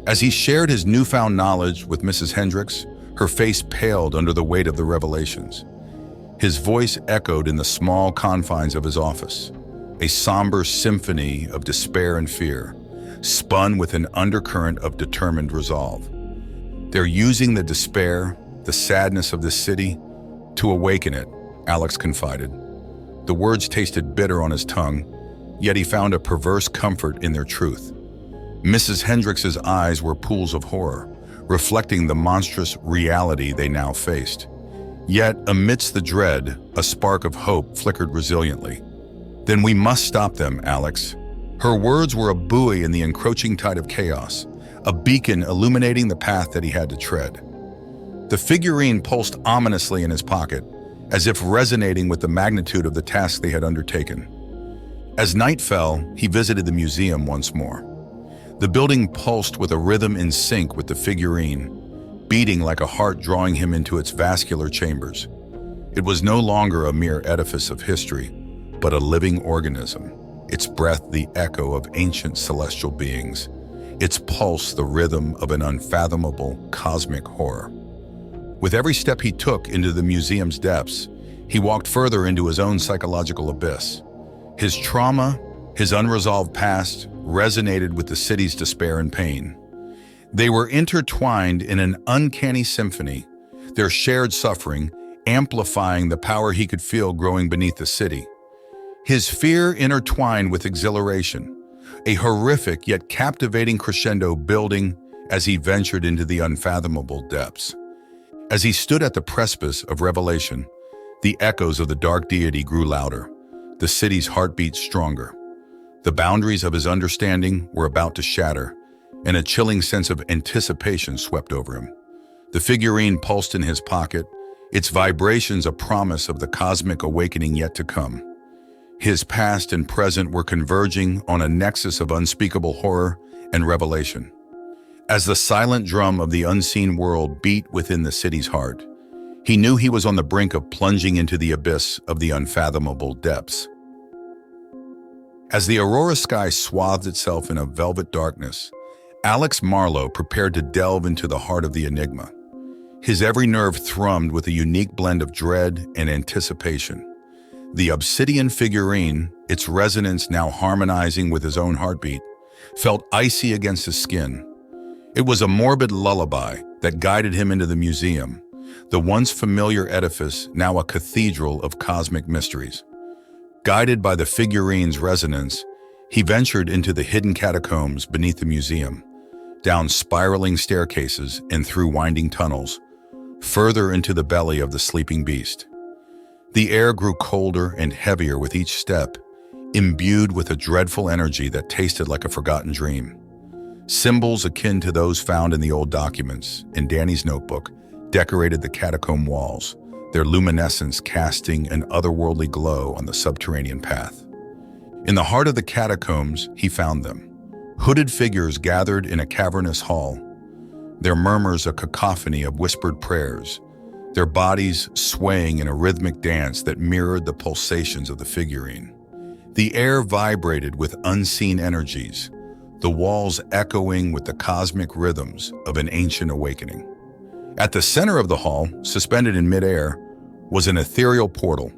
As he shared his newfound knowledge with Mrs. Hendricks, her face paled under the weight of the revelations. His voice echoed in the small confines of his office, a somber symphony of despair and fear, spun with an undercurrent of determined resolve. "They're using the despair, the sadness of this city, to awaken it, Alex confided. The words tasted bitter on his tongue, yet he found a perverse comfort in their truth. Mrs. Hendricks's eyes were pools of horror, reflecting the monstrous reality they now faced. Yet, amidst the dread, a spark of hope flickered resiliently. "Then we must stop them, Alex." Her words were a buoy in the encroaching tide of chaos, a beacon illuminating the path that he had to tread. The figurine pulsed ominously in his pocket, as if resonating with the magnitude of the task they had undertaken. As night fell, he visited the museum once more. The building pulsed with a rhythm in sync with the figurine, beating like a heart drawing him into its vascular chambers. It was no longer a mere edifice of history, but a living organism, its breath the echo of ancient celestial beings, its pulse the rhythm of an unfathomable cosmic horror. With every step he took into the museum's depths, he walked further into his own psychological abyss. His trauma, his unresolved past, resonated with the city's despair and pain. They were intertwined in an uncanny symphony, their shared suffering amplifying the power he could feel growing beneath the city. His fear intertwined with exhilaration, a horrific yet captivating crescendo building as he ventured into the unfathomable depths. As he stood at the precipice of revelation, the echoes of the dark deity grew louder, the city's heartbeat stronger. The boundaries of his understanding were about to shatter, and a chilling sense of anticipation swept over him. The figurine pulsed in his pocket, its vibrations a promise of the cosmic awakening yet to come. His past and present were converging on a nexus of unspeakable horror and revelation. As the silent drum of the unseen world beat within the city's heart, he knew he was on the brink of plunging into the abyss of the unfathomable depths. As the aurora sky swathed itself in a velvet darkness, Alex Marlowe prepared to delve into the heart of the enigma. His every nerve thrummed with a unique blend of dread and anticipation. The obsidian figurine, its resonance now harmonizing with his own heartbeat, felt icy against his skin. It was a morbid lullaby that guided him into the museum, the once familiar edifice now a cathedral of cosmic mysteries. Guided by the figurine's resonance, he ventured into the hidden catacombs beneath the museum, down spiraling staircases and through winding tunnels, further into the belly of the sleeping beast. The air grew colder and heavier with each step, imbued with a dreadful energy that tasted like a forgotten dream. Symbols akin to those found in the old documents in Danny's notebook decorated the catacomb walls, their luminescence casting an otherworldly glow on the subterranean path. In the heart of the catacombs, he found them. Hooded figures gathered in a cavernous hall, their murmurs a cacophony of whispered prayers, their bodies swaying in a rhythmic dance that mirrored the pulsations of the figurine. The air vibrated with unseen energies, the walls echoing with the cosmic rhythms of an ancient awakening. At the center of the hall, suspended in midair, was an ethereal portal,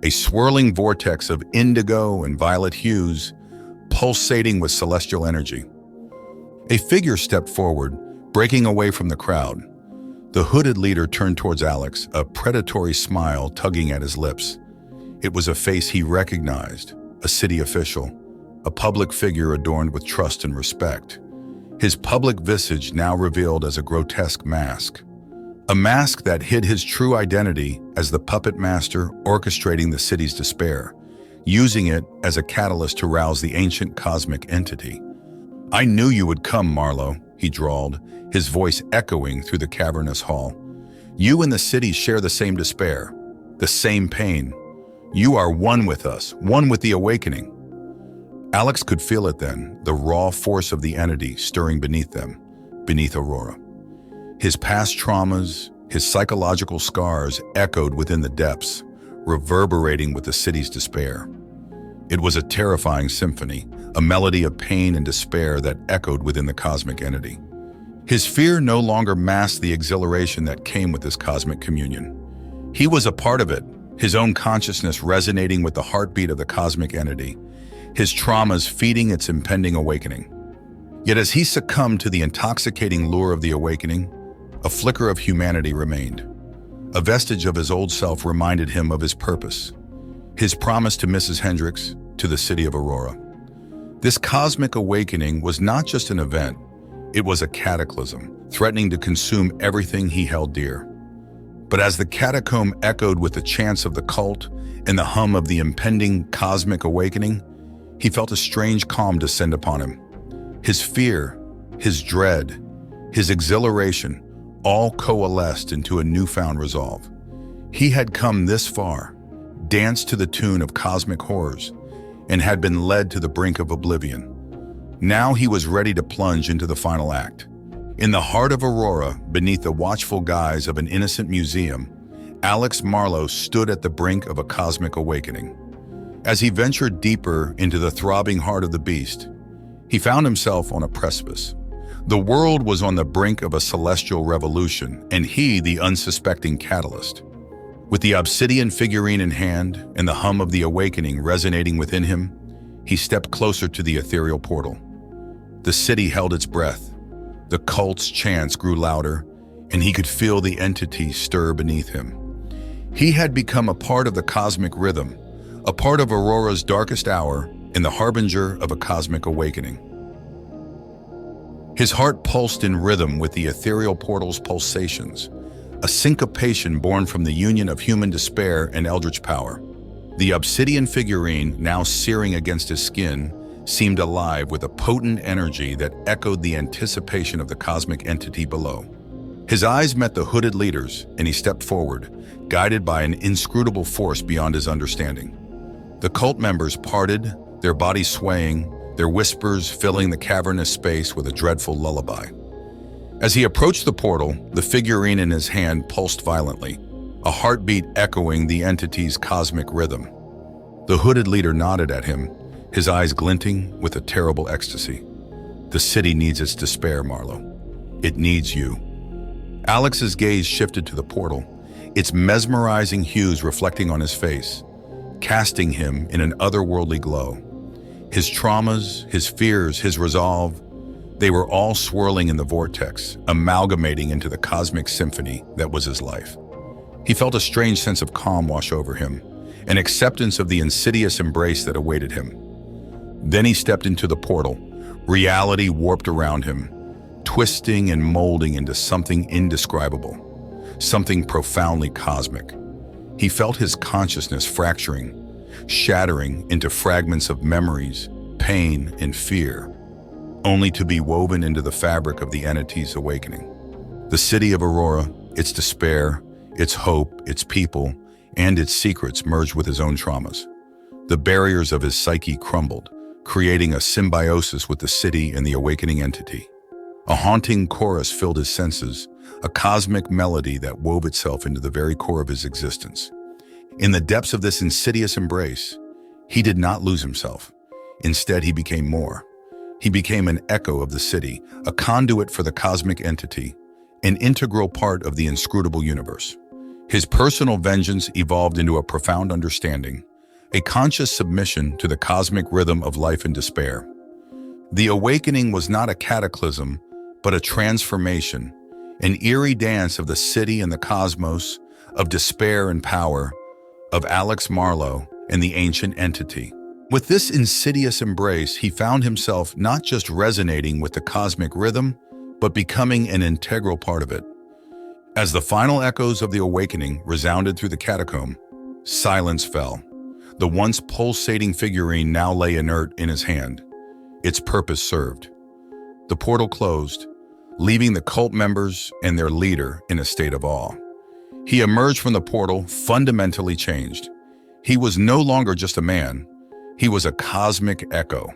a swirling vortex of indigo and violet hues, pulsating with celestial energy. A figure stepped forward, breaking away from the crowd. The hooded leader turned towards Alex, a predatory smile tugging at his lips. It was a face he recognized, a city official, a public figure adorned with trust and respect. His public visage now revealed as a grotesque mask. A mask that hid his true identity as the puppet master orchestrating the city's despair, using it as a catalyst to rouse the ancient cosmic entity. "I knew you would come, Marlowe," he drawled, his voice echoing through the cavernous hall. "You and the city share the same despair, the same pain. You are one with us, one with the awakening." Alex could feel it then, the raw force of the entity stirring beneath them, beneath Aurora. His past traumas, his psychological scars echoed within the depths, reverberating with the city's despair. It was a terrifying symphony, a melody of pain and despair that echoed within the cosmic entity. His fear no longer masked the exhilaration that came with this cosmic communion. He was a part of it, his own consciousness resonating with the heartbeat of the cosmic entity, his traumas feeding its impending awakening. Yet as he succumbed to the intoxicating lure of the awakening, a flicker of humanity remained. A vestige of his old self reminded him of his purpose, his promise to Mrs. Hendricks, to the city of Aurora. This cosmic awakening was not just an event, it was a cataclysm, threatening to consume everything he held dear. But as the catacomb echoed with the chants of the cult and the hum of the impending cosmic awakening, he felt a strange calm descend upon him. His fear, his dread, his exhilaration all coalesced into a newfound resolve. He had come this far, danced to the tune of cosmic horrors, and had been led to the brink of oblivion. Now he was ready to plunge into the final act. In the heart of Aurora, beneath the watchful guise of an innocent museum, Alex Marlowe stood at the brink of a cosmic awakening. As he ventured deeper into the throbbing heart of the beast, he found himself on a precipice. The world was on the brink of a celestial revolution, and he the unsuspecting catalyst. With the obsidian figurine in hand and the hum of the awakening resonating within him, he stepped closer to the ethereal portal. The city held its breath. The cult's chants grew louder, and he could feel the entity stir beneath him. He had become a part of the cosmic rhythm, a part of Aurora's darkest hour, and the harbinger of a cosmic awakening. His heart pulsed in rhythm with the ethereal portal's pulsations, a syncopation born from the union of human despair and eldritch power. The obsidian figurine, now searing against his skin, seemed alive with a potent energy that echoed the anticipation of the cosmic entity below. His eyes met the hooded leaders, and he stepped forward, guided by an inscrutable force beyond his understanding. The cult members parted, their bodies swaying, their whispers filling the cavernous space with a dreadful lullaby. As he approached the portal, the figurine in his hand pulsed violently, a heartbeat echoing the entity's cosmic rhythm. The hooded leader nodded at him, his eyes glinting with a terrible ecstasy. The city needs its despair, Marlowe. It needs you. Alex's gaze shifted to the portal, its mesmerizing hues reflecting on his face, casting him in an otherworldly glow. His traumas, his fears, his resolve, they were all swirling in the vortex, amalgamating into the cosmic symphony that was his life. He felt a strange sense of calm wash over him, an acceptance of the insidious embrace that awaited him. Then he stepped into the portal, reality warped around him, twisting and molding into something indescribable, something profoundly cosmic. He felt his consciousness fracturing, shattering into fragments of memories, pain, and fear, only to be woven into the fabric of the entity's awakening. The city of Aurora, its despair, its hope, its people, and its secrets merged with his own traumas. The barriers of his psyche crumbled, creating a symbiosis with the city and the awakening entity. A haunting chorus filled his senses, a cosmic melody that wove itself into the very core of his existence. In the depths of this insidious embrace, he did not lose himself. Instead, he became more. He became an echo of the city, a conduit for the cosmic entity, an integral part of the inscrutable universe. His personal vengeance evolved into a profound understanding, a conscious submission to the cosmic rhythm of life and despair. The awakening was not a cataclysm, but a transformation, an eerie dance of the city and the cosmos, of despair and power, of Alex Marlowe and the ancient entity. With this insidious embrace, he found himself not just resonating with the cosmic rhythm, but becoming an integral part of it. As the final echoes of the awakening resounded through the catacomb, silence fell. The once pulsating figurine now lay inert in his hand. Its purpose served. The portal closed, leaving the cult members and their leader in a state of awe. He emerged from the portal fundamentally changed. He was no longer just a man. He was a cosmic echo,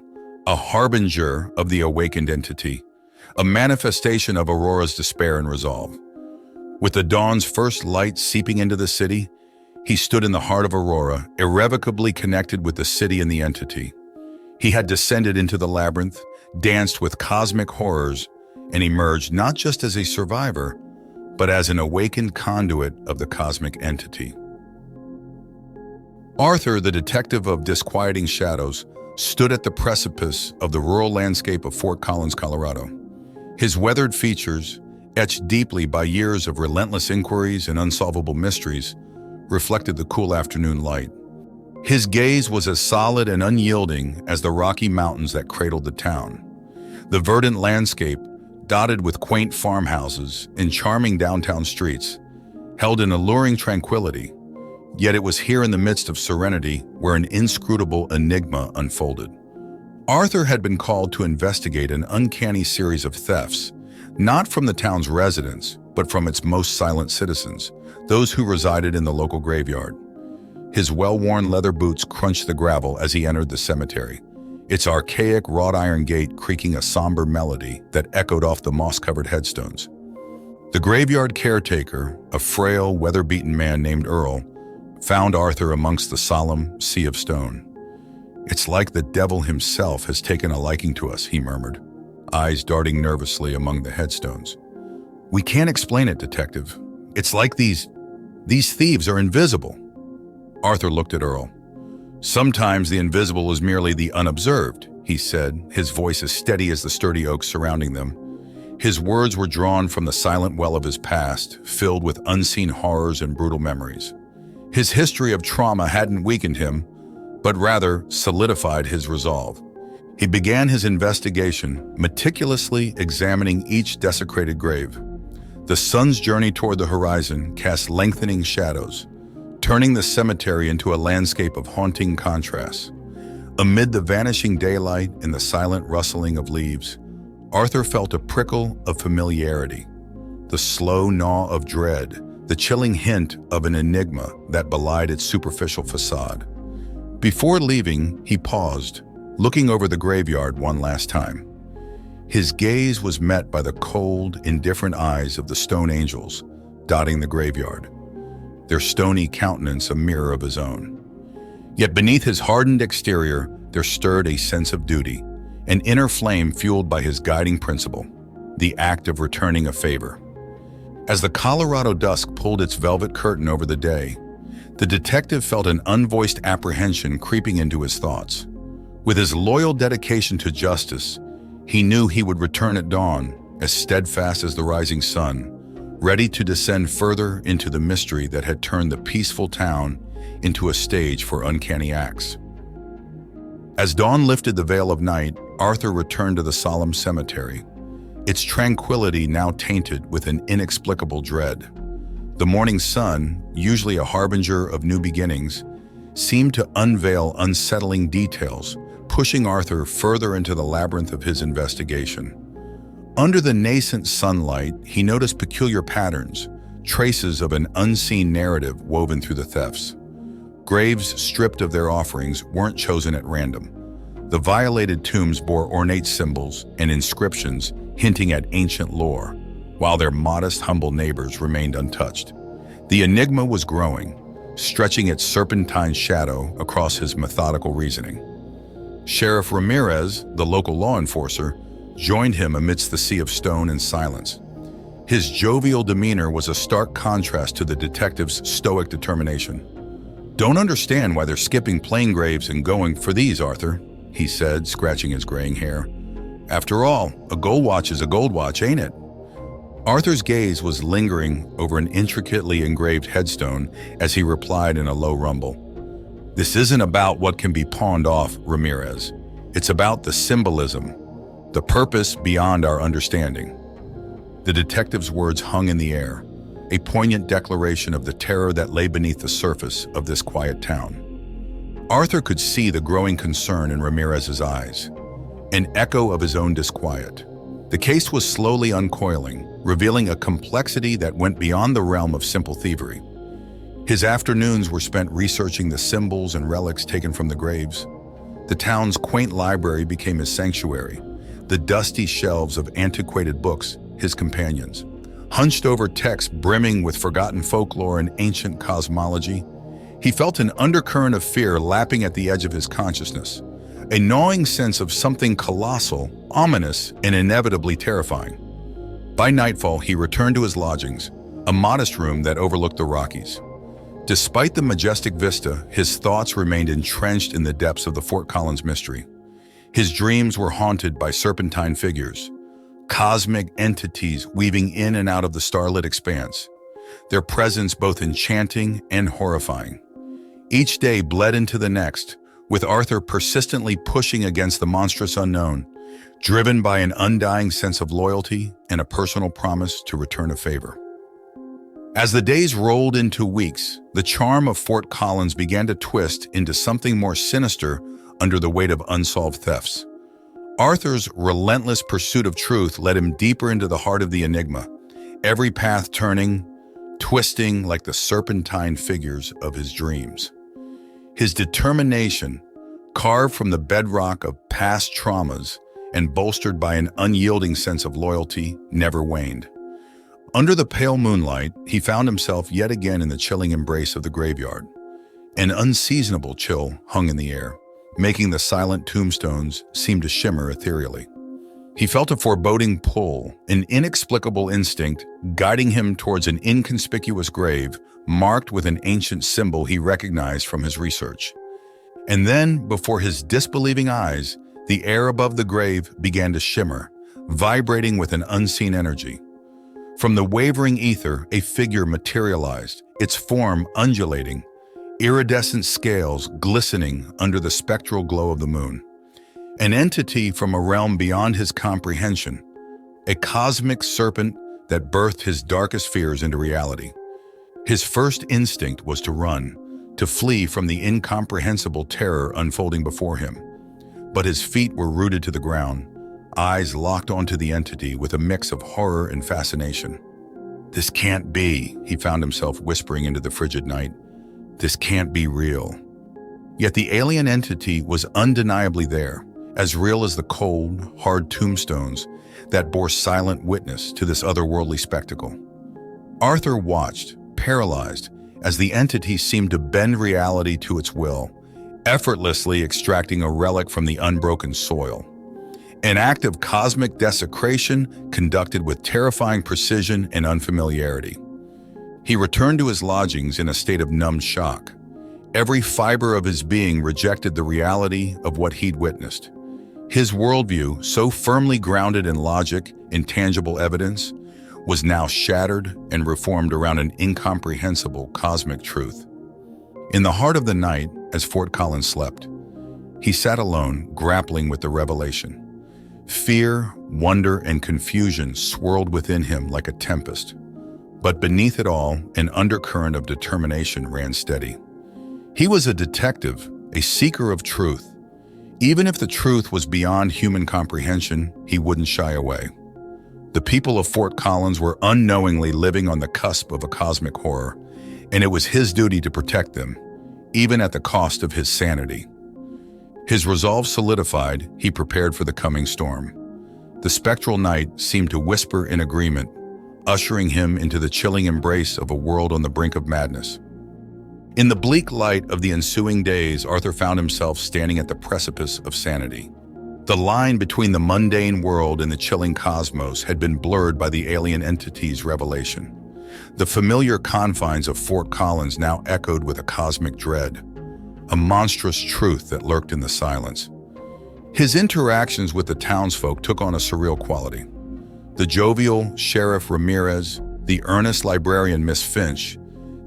a harbinger of the awakened entity, a manifestation of Aurora's despair and resolve. With the dawn's first light seeping into the city, he stood in the heart of Aurora, irrevocably connected with the city and the entity. He had descended into the labyrinth, danced with cosmic horrors, and emerged not just as a survivor, but as an awakened conduit of the cosmic entity. Arthur, the detective of disquieting shadows, stood at the precipice of the rural landscape of Fort Collins, Colorado. His weathered features, etched deeply by years of relentless inquiries and unsolvable mysteries, reflected the cool afternoon light. His gaze was as solid and unyielding as the rocky mountains that cradled the town. The verdant landscape, dotted with quaint farmhouses and charming downtown streets, held an alluring tranquility, yet it was here in the midst of serenity where an inscrutable enigma unfolded. Arthur had been called to investigate an uncanny series of thefts, not from the town's residents, but from its most silent citizens, those who resided in the local graveyard. His well-worn leather boots crunched the gravel as he entered the cemetery, its archaic wrought iron gate creaking a somber melody that echoed off the moss-covered headstones. The graveyard caretaker, a frail, weather-beaten man named Earl, found Arthur amongst the solemn sea of stone. "It's like the devil himself has taken a liking to us," he murmured, eyes darting nervously among the headstones. "We can't explain it, Detective. It's like these thieves are invisible." Arthur looked at Earl. "Sometimes the invisible is merely the unobserved," he said, his voice as steady as the sturdy oaks surrounding them. His words were drawn from the silent well of his past, filled with unseen horrors and brutal memories. His history of trauma hadn't weakened him, but rather solidified his resolve. He began his investigation, meticulously examining each desecrated grave. The sun's journey toward the horizon cast lengthening shadows, turning the cemetery into a landscape of haunting contrasts. Amid the vanishing daylight and the silent rustling of leaves, Arthur felt a prickle of familiarity, the slow gnaw of dread, the chilling hint of an enigma that belied its superficial facade. Before leaving, he paused, looking over the graveyard one last time. His gaze was met by the cold, indifferent eyes of the stone angels dotting the graveyard, their stony countenance a mirror of his own. Yet beneath his hardened exterior, there stirred a sense of duty, an inner flame fueled by his guiding principle, the act of returning a favor. As the Colorado dusk pulled its velvet curtain over the day, the detective felt an unvoiced apprehension creeping into his thoughts. With his loyal dedication to justice, he knew he would return at dawn, as steadfast as the rising sun, ready to descend further into the mystery that had turned the peaceful town into a stage for uncanny acts. As dawn lifted the veil of night, Arthur returned to the solemn cemetery, its tranquility now tainted with an inexplicable dread. The morning sun, usually a harbinger of new beginnings, seemed to unveil unsettling details, pushing Arthur further into the labyrinth of his investigation. Under the nascent sunlight, he noticed peculiar patterns, traces of an unseen narrative woven through the thefts. Graves stripped of their offerings weren't chosen at random. The violated tombs bore ornate symbols and inscriptions hinting at ancient lore, while their modest, humble neighbors remained untouched. The enigma was growing, stretching its serpentine shadow across his methodical reasoning. Sheriff Ramirez, the local law enforcer, joined him amidst the sea of stone and silence. His jovial demeanor was a stark contrast to the detective's stoic determination. "Don't understand why they're skipping plain graves and going for these, Arthur," he said, scratching his graying hair. "After all, a gold watch is a gold watch, ain't it?" Arthur's gaze was lingering over an intricately engraved headstone as he replied in a low rumble. "This isn't about what can be pawned off, Ramirez. It's about the symbolism, the purpose beyond our understanding." The detective's words hung in the air, a poignant declaration of the terror that lay beneath the surface of this quiet town. Arthur could see the growing concern in Ramirez's eyes, an echo of his own disquiet. The case was slowly uncoiling, revealing a complexity that went beyond the realm of simple thievery. His afternoons were spent researching the symbols and relics taken from the graves. The town's quaint library became his sanctuary, the dusty shelves of antiquated books his companions. Hunched over texts brimming with forgotten folklore and ancient cosmology, he felt an undercurrent of fear lapping at the edge of his consciousness, a gnawing sense of something colossal, ominous, and inevitably terrifying. By nightfall, he returned to his lodgings, a modest room that overlooked the Rockies. Despite the majestic vista, his thoughts remained entrenched in the depths of the Fort Collins mystery. His dreams were haunted by serpentine figures, cosmic entities weaving in and out of the starlit expanse, their presence both enchanting and horrifying. Each day bled into the next, with Arthur persistently pushing against the monstrous unknown, driven by an undying sense of loyalty and a personal promise to return a favor. As the days rolled into weeks, the charm of Fort Collins began to twist into something more sinister under the weight of unsolved thefts. Arthur's relentless pursuit of truth led him deeper into the heart of the enigma, every path turning, twisting like the serpentine figures of his dreams. His determination, carved from the bedrock of past traumas and bolstered by an unyielding sense of loyalty, never waned. Under the pale moonlight, he found himself yet again in the chilling embrace of the graveyard. An unseasonable chill hung in the air, making the silent tombstones seem to shimmer ethereally. He felt a foreboding pull, an inexplicable instinct guiding him towards an inconspicuous grave marked with an ancient symbol he recognized from his research. And then, before his disbelieving eyes, the air above the grave began to shimmer, vibrating with an unseen energy. From the wavering ether, a figure materialized, its form undulating, iridescent scales glistening under the spectral glow of the moon. An entity from a realm beyond his comprehension, a cosmic serpent that birthed his darkest fears into reality. His first instinct was to run, to flee from the incomprehensible terror unfolding before him. But his feet were rooted to the ground, eyes locked onto the entity with a mix of horror and fascination. "This can't be," he found himself whispering into the frigid night. "This can't be real." Yet the alien entity was undeniably there, as real as the cold, hard tombstones that bore silent witness to this otherworldly spectacle. Arthur watched, paralyzed, as the entity seemed to bend reality to its will, effortlessly extracting a relic from the unbroken soil. An act of cosmic desecration conducted with terrifying precision and unfamiliarity. He returned to his lodgings in a state of numbed shock. Every fiber of his being rejected the reality of what he'd witnessed. His worldview, so firmly grounded in logic and tangible evidence, was now shattered and reformed around an incomprehensible cosmic truth. In the heart of the night, as Fort Collins slept, he sat alone, grappling with the revelation. Fear, wonder, and confusion swirled within him like a tempest. But beneath it all, an undercurrent of determination ran steady. He was a detective, a seeker of truth. Even if the truth was beyond human comprehension, he wouldn't shy away. The people of Fort Collins were unknowingly living on the cusp of a cosmic horror, and it was his duty to protect them, even at the cost of his sanity. His resolve solidified, he prepared for the coming storm. The spectral night seemed to whisper in agreement, ushering him into the chilling embrace of a world on the brink of madness. In the bleak light of the ensuing days, Arthur found himself standing at the precipice of sanity. The line between the mundane world and the chilling cosmos had been blurred by the alien entity's revelation. The familiar confines of Fort Collins now echoed with a cosmic dread, a monstrous truth that lurked in the silence. His interactions with the townsfolk took on a surreal quality. The jovial Sheriff Ramirez, the earnest librarian Miss Finch,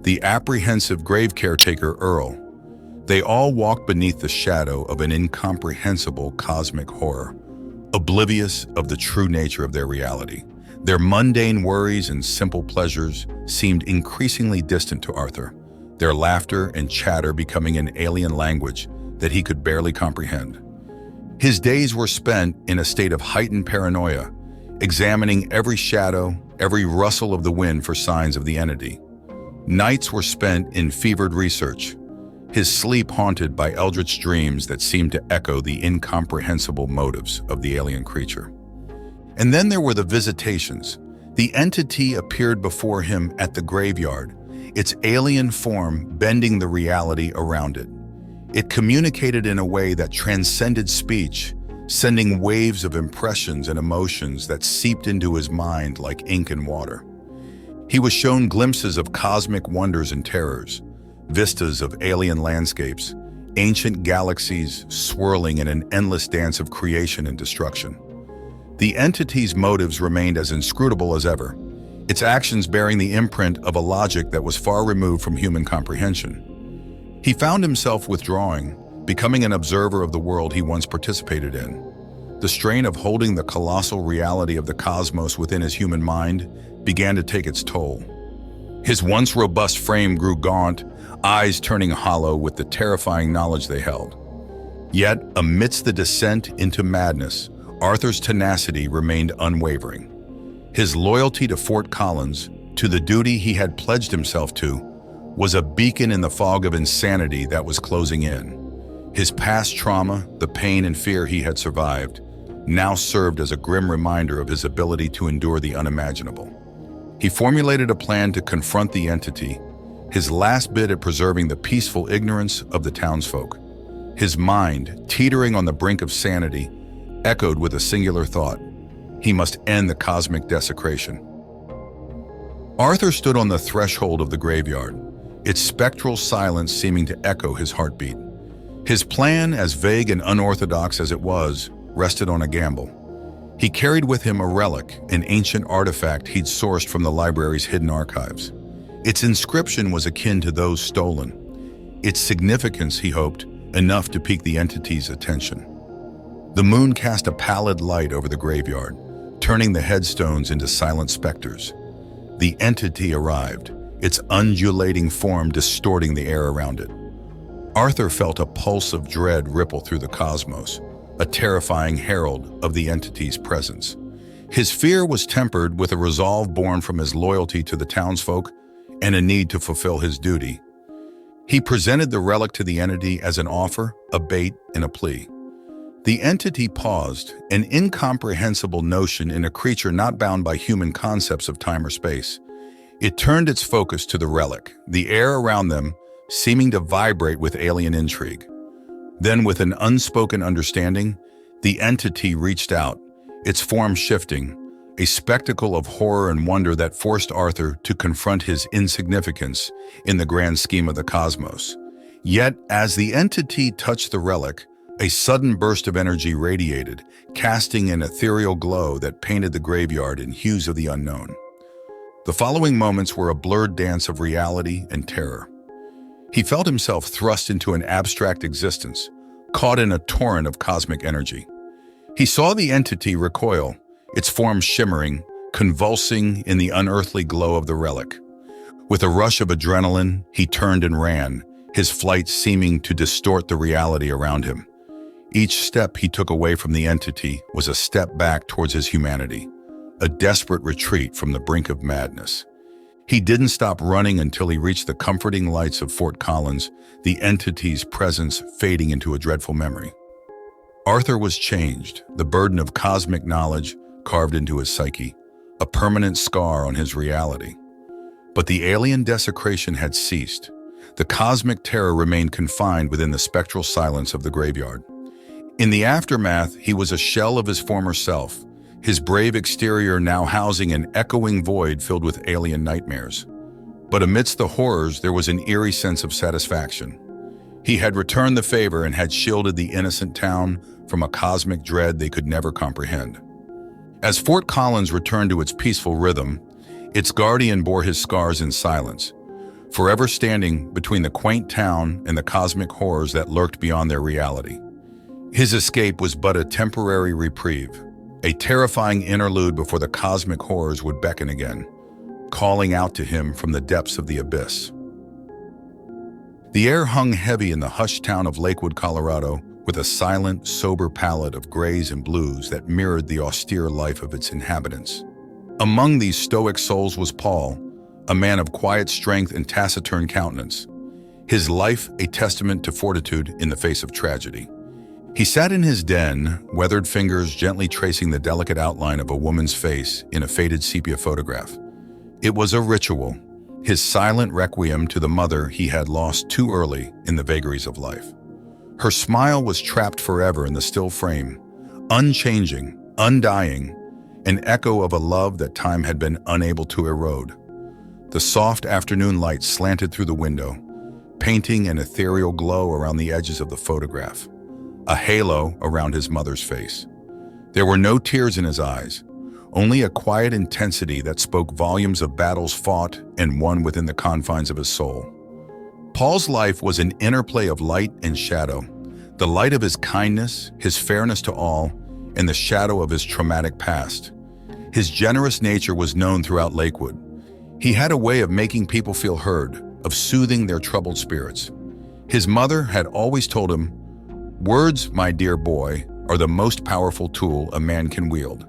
the apprehensive grave caretaker Earl, they all walked beneath the shadow of an incomprehensible cosmic horror, oblivious of the true nature of their reality. Their mundane worries and simple pleasures seemed increasingly distant to Arthur, their laughter and chatter becoming an alien language that he could barely comprehend. His days were spent in a state of heightened paranoia, examining every shadow, every rustle of the wind for signs of the entity. Nights were spent in fevered research, his sleep haunted by eldritch dreams that seemed to echo the incomprehensible motives of the alien creature. And then there were the visitations. The entity appeared before him at the graveyard, its alien form bending the reality around it. It communicated in a way that transcended speech, sending waves of impressions and emotions that seeped into his mind like ink and water. He was shown glimpses of cosmic wonders and terrors, vistas of alien landscapes, ancient galaxies swirling in an endless dance of creation and destruction. The entity's motives remained as inscrutable as ever, its actions bearing the imprint of a logic that was far removed from human comprehension. He found himself withdrawing, becoming an observer of the world he once participated in. The strain of holding the colossal reality of the cosmos within his human mind began to take its toll. His once robust frame grew gaunt, eyes turning hollow with the terrifying knowledge they held. Yet, amidst the descent into madness, Arthur's tenacity remained unwavering. His loyalty to Fort Collins, to the duty he had pledged himself to, was a beacon in the fog of insanity that was closing in. His past trauma, the pain and fear he had survived, now served as a grim reminder of his ability to endure the unimaginable. He formulated a plan to confront the entity, his last bid at preserving the peaceful ignorance of the townsfolk. His mind, teetering on the brink of sanity, echoed with a singular thought: he must end the cosmic desecration. Arthur stood on the threshold of the graveyard, its spectral silence seeming to echo his heartbeat. His plan, as vague and unorthodox as it was, rested on a gamble. He carried with him a relic, an ancient artifact he'd sourced from the library's hidden archives. Its inscription was akin to those stolen. Its significance, he hoped, enough to pique the entity's attention. The moon cast a pallid light over the graveyard, turning the headstones into silent specters. The entity arrived, its undulating form distorting the air around it. Arthur felt a pulse of dread ripple through the cosmos, a terrifying herald of the entity's presence. His fear was tempered with a resolve born from his loyalty to the townsfolk and a need to fulfill his duty. He presented the relic to the entity as an offer, a bait, and a plea. The entity paused, an incomprehensible notion in a creature not bound by human concepts of time or space. It turned its focus to the relic, the air around them seeming to vibrate with alien intrigue. Then, with an unspoken understanding, the entity reached out, its form shifting, a spectacle of horror and wonder that forced Arthur to confront his insignificance in the grand scheme of the cosmos. Yet, as the entity touched the relic, a sudden burst of energy radiated, casting an ethereal glow that painted the graveyard in hues of the unknown. The following moments were a blurred dance of reality and terror. He felt himself thrust into an abstract existence, caught in a torrent of cosmic energy. He saw the entity recoil, its form shimmering, convulsing in the unearthly glow of the relic. With a rush of adrenaline, he turned and ran, his flight seeming to distort the reality around him. Each step he took away from the entity was a step back towards his humanity, a desperate retreat from the brink of madness. He didn't stop running until he reached the comforting lights of Fort Collins, the entity's presence fading into a dreadful memory. Arthur was changed, the burden of cosmic knowledge carved into his psyche, a permanent scar on his reality. But the alien desecration had ceased. The cosmic terror remained confined within the spectral silence of the graveyard. In the aftermath, he was a shell of his former self, his brave exterior now housing an echoing void filled with alien nightmares. But amidst the horrors, there was an eerie sense of satisfaction. He had returned the favor and had shielded the innocent town from a cosmic dread they could never comprehend. As Fort Collins returned to its peaceful rhythm, its guardian bore his scars in silence, forever standing between the quaint town and the cosmic horrors that lurked beyond their reality. His escape was but a temporary reprieve, a terrifying interlude before the cosmic horrors would beckon again, calling out to him from the depths of the abyss. The air hung heavy in the hushed town of Lakewood, Colorado, with a silent, sober palette of grays and blues that mirrored the austere life of its inhabitants. Among these stoic souls was Paul, a man of quiet strength and taciturn countenance, his life a testament to fortitude in the face of tragedy. He sat in his den, weathered fingers gently tracing the delicate outline of a woman's face in a faded sepia photograph. It was a ritual, his silent requiem to the mother he had lost too early in the vagaries of life. Her smile was trapped forever in the still frame, unchanging, undying, an echo of a love that time had been unable to erode. The soft afternoon light slanted through the window, painting an ethereal glow around the edges of the photograph, a halo around his mother's face. There were no tears in his eyes, only a quiet intensity that spoke volumes of battles fought and won within the confines of his soul. Paul's life was an interplay of light and shadow, the light of his kindness, his fairness to all, and the shadow of his traumatic past. His generous nature was known throughout Lakewood. He had a way of making people feel heard, of soothing their troubled spirits. His mother had always told him, "Words, my dear boy, are the most powerful tool a man can wield."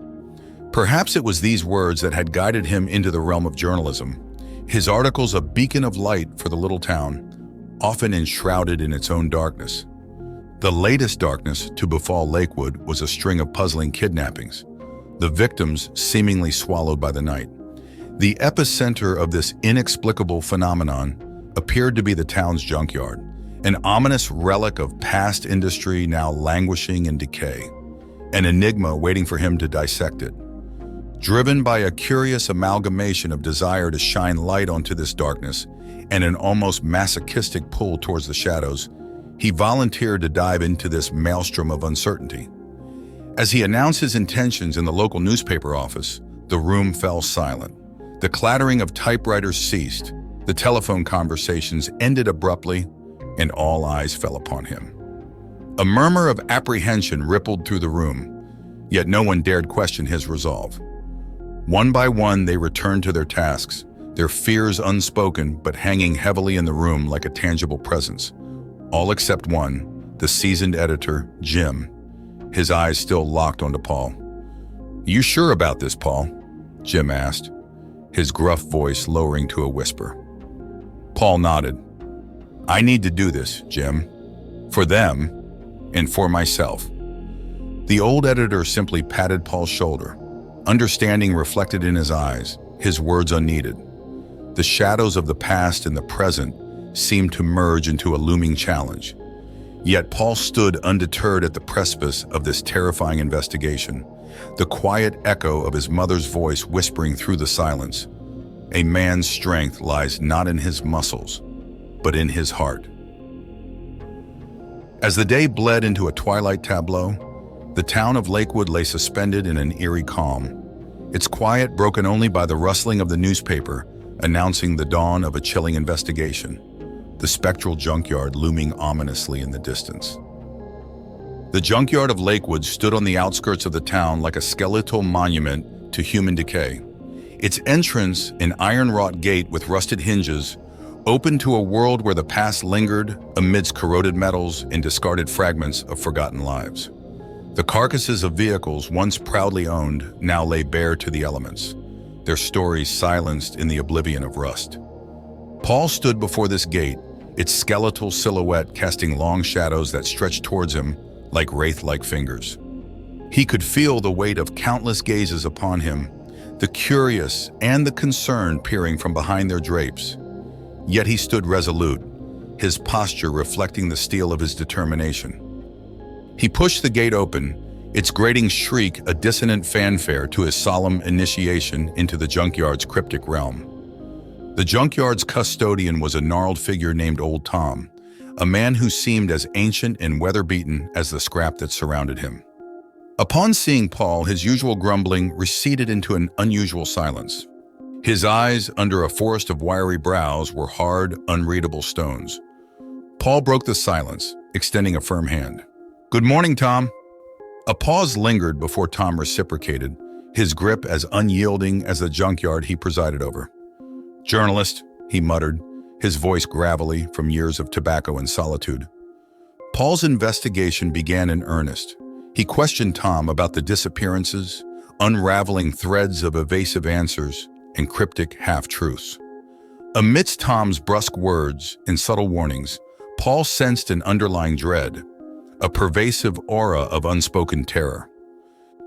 Perhaps it was these words that had guided him into the realm of journalism, his articles a beacon of light for the little town, often enshrouded in its own darkness. The latest darkness to befall Lakewood was a string of puzzling kidnappings, the victims seemingly swallowed by the night. The epicenter of this inexplicable phenomenon appeared to be the town's junkyard, an ominous relic of past industry now languishing in decay, an enigma waiting for him to dissect it. Driven by a curious amalgamation of desire to shine light onto this darkness and an almost masochistic pull towards the shadows, he volunteered to dive into this maelstrom of uncertainty. As he announced his intentions in the local newspaper office, the room fell silent. The clattering of typewriters ceased, the telephone conversations ended abruptly, and all eyes fell upon him. A murmur of apprehension rippled through the room, yet no one dared question his resolve. One by one, they returned to their tasks, their fears unspoken but hanging heavily in the room like a tangible presence. All except one, the seasoned editor, Jim, his eyes still locked onto Paul. "You sure about this, Paul?" Jim asked, his gruff voice lowering to a whisper. Paul nodded. "I need to do this, Jim. For them, and for myself." The old editor simply patted Paul's shoulder, understanding reflected in his eyes, his words unneeded. The shadows of the past and the present seemed to merge into a looming challenge. Yet Paul stood undeterred at the precipice of this terrifying investigation, the quiet echo of his mother's voice whispering through the silence. A man's strength lies not in his muscles, but in his heart. As the day bled into a twilight tableau, the town of Lakewood lay suspended in an eerie calm, its quiet broken only by the rustling of the newspaper announcing the dawn of a chilling investigation, the spectral junkyard looming ominously in the distance. The junkyard of Lakewood stood on the outskirts of the town like a skeletal monument to human decay. Its entrance, an iron-wrought gate with rusted hinges, opened to a world where the past lingered amidst corroded metals and discarded fragments of forgotten lives. The carcasses of vehicles once proudly owned now lay bare to the elements, their stories silenced in the oblivion of rust. Paul stood before this gate, its skeletal silhouette casting long shadows that stretched towards him like wraith-like fingers. He could feel the weight of countless gazes upon him, the curious and the concerned peering from behind their drapes. Yet he stood resolute, his posture reflecting the steel of his determination. He pushed the gate open, its grating shriek a dissonant fanfare to his solemn initiation into the junkyard's cryptic realm. The junkyard's custodian was a gnarled figure named Old Tom, a man who seemed as ancient and weather-beaten as the scrap that surrounded him. Upon seeing Paul, his usual grumbling receded into an unusual silence. His eyes, under a forest of wiry brows, were hard, unreadable stones. Paul broke the silence, extending a firm hand. "Good morning, Tom." A pause lingered before Tom reciprocated, his grip as unyielding as the junkyard he presided over. "Journalist," he muttered, his voice gravelly from years of tobacco and solitude. Paul's investigation began in earnest. He questioned Tom about the disappearances, unraveling threads of evasive answers and cryptic half-truths. Amidst Tom's brusque words and subtle warnings, Paul sensed an underlying dread, a pervasive aura of unspoken terror.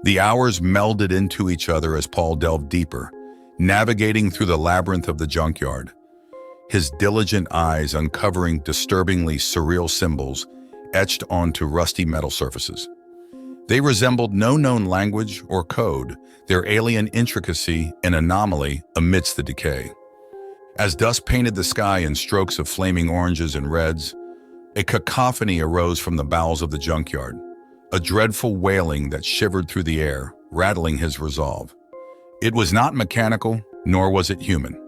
The hours melded into each other as Paul delved deeper, navigating through the labyrinth of the junkyard, his diligent eyes uncovering disturbingly surreal symbols etched onto rusty metal surfaces. They resembled no known language or code, their alien intricacy an anomaly amidst the decay. As dust painted the sky in strokes of flaming oranges and reds, a cacophony arose from the bowels of the junkyard, a dreadful wailing that shivered through the air, rattling his resolve. It was not mechanical, nor was it human.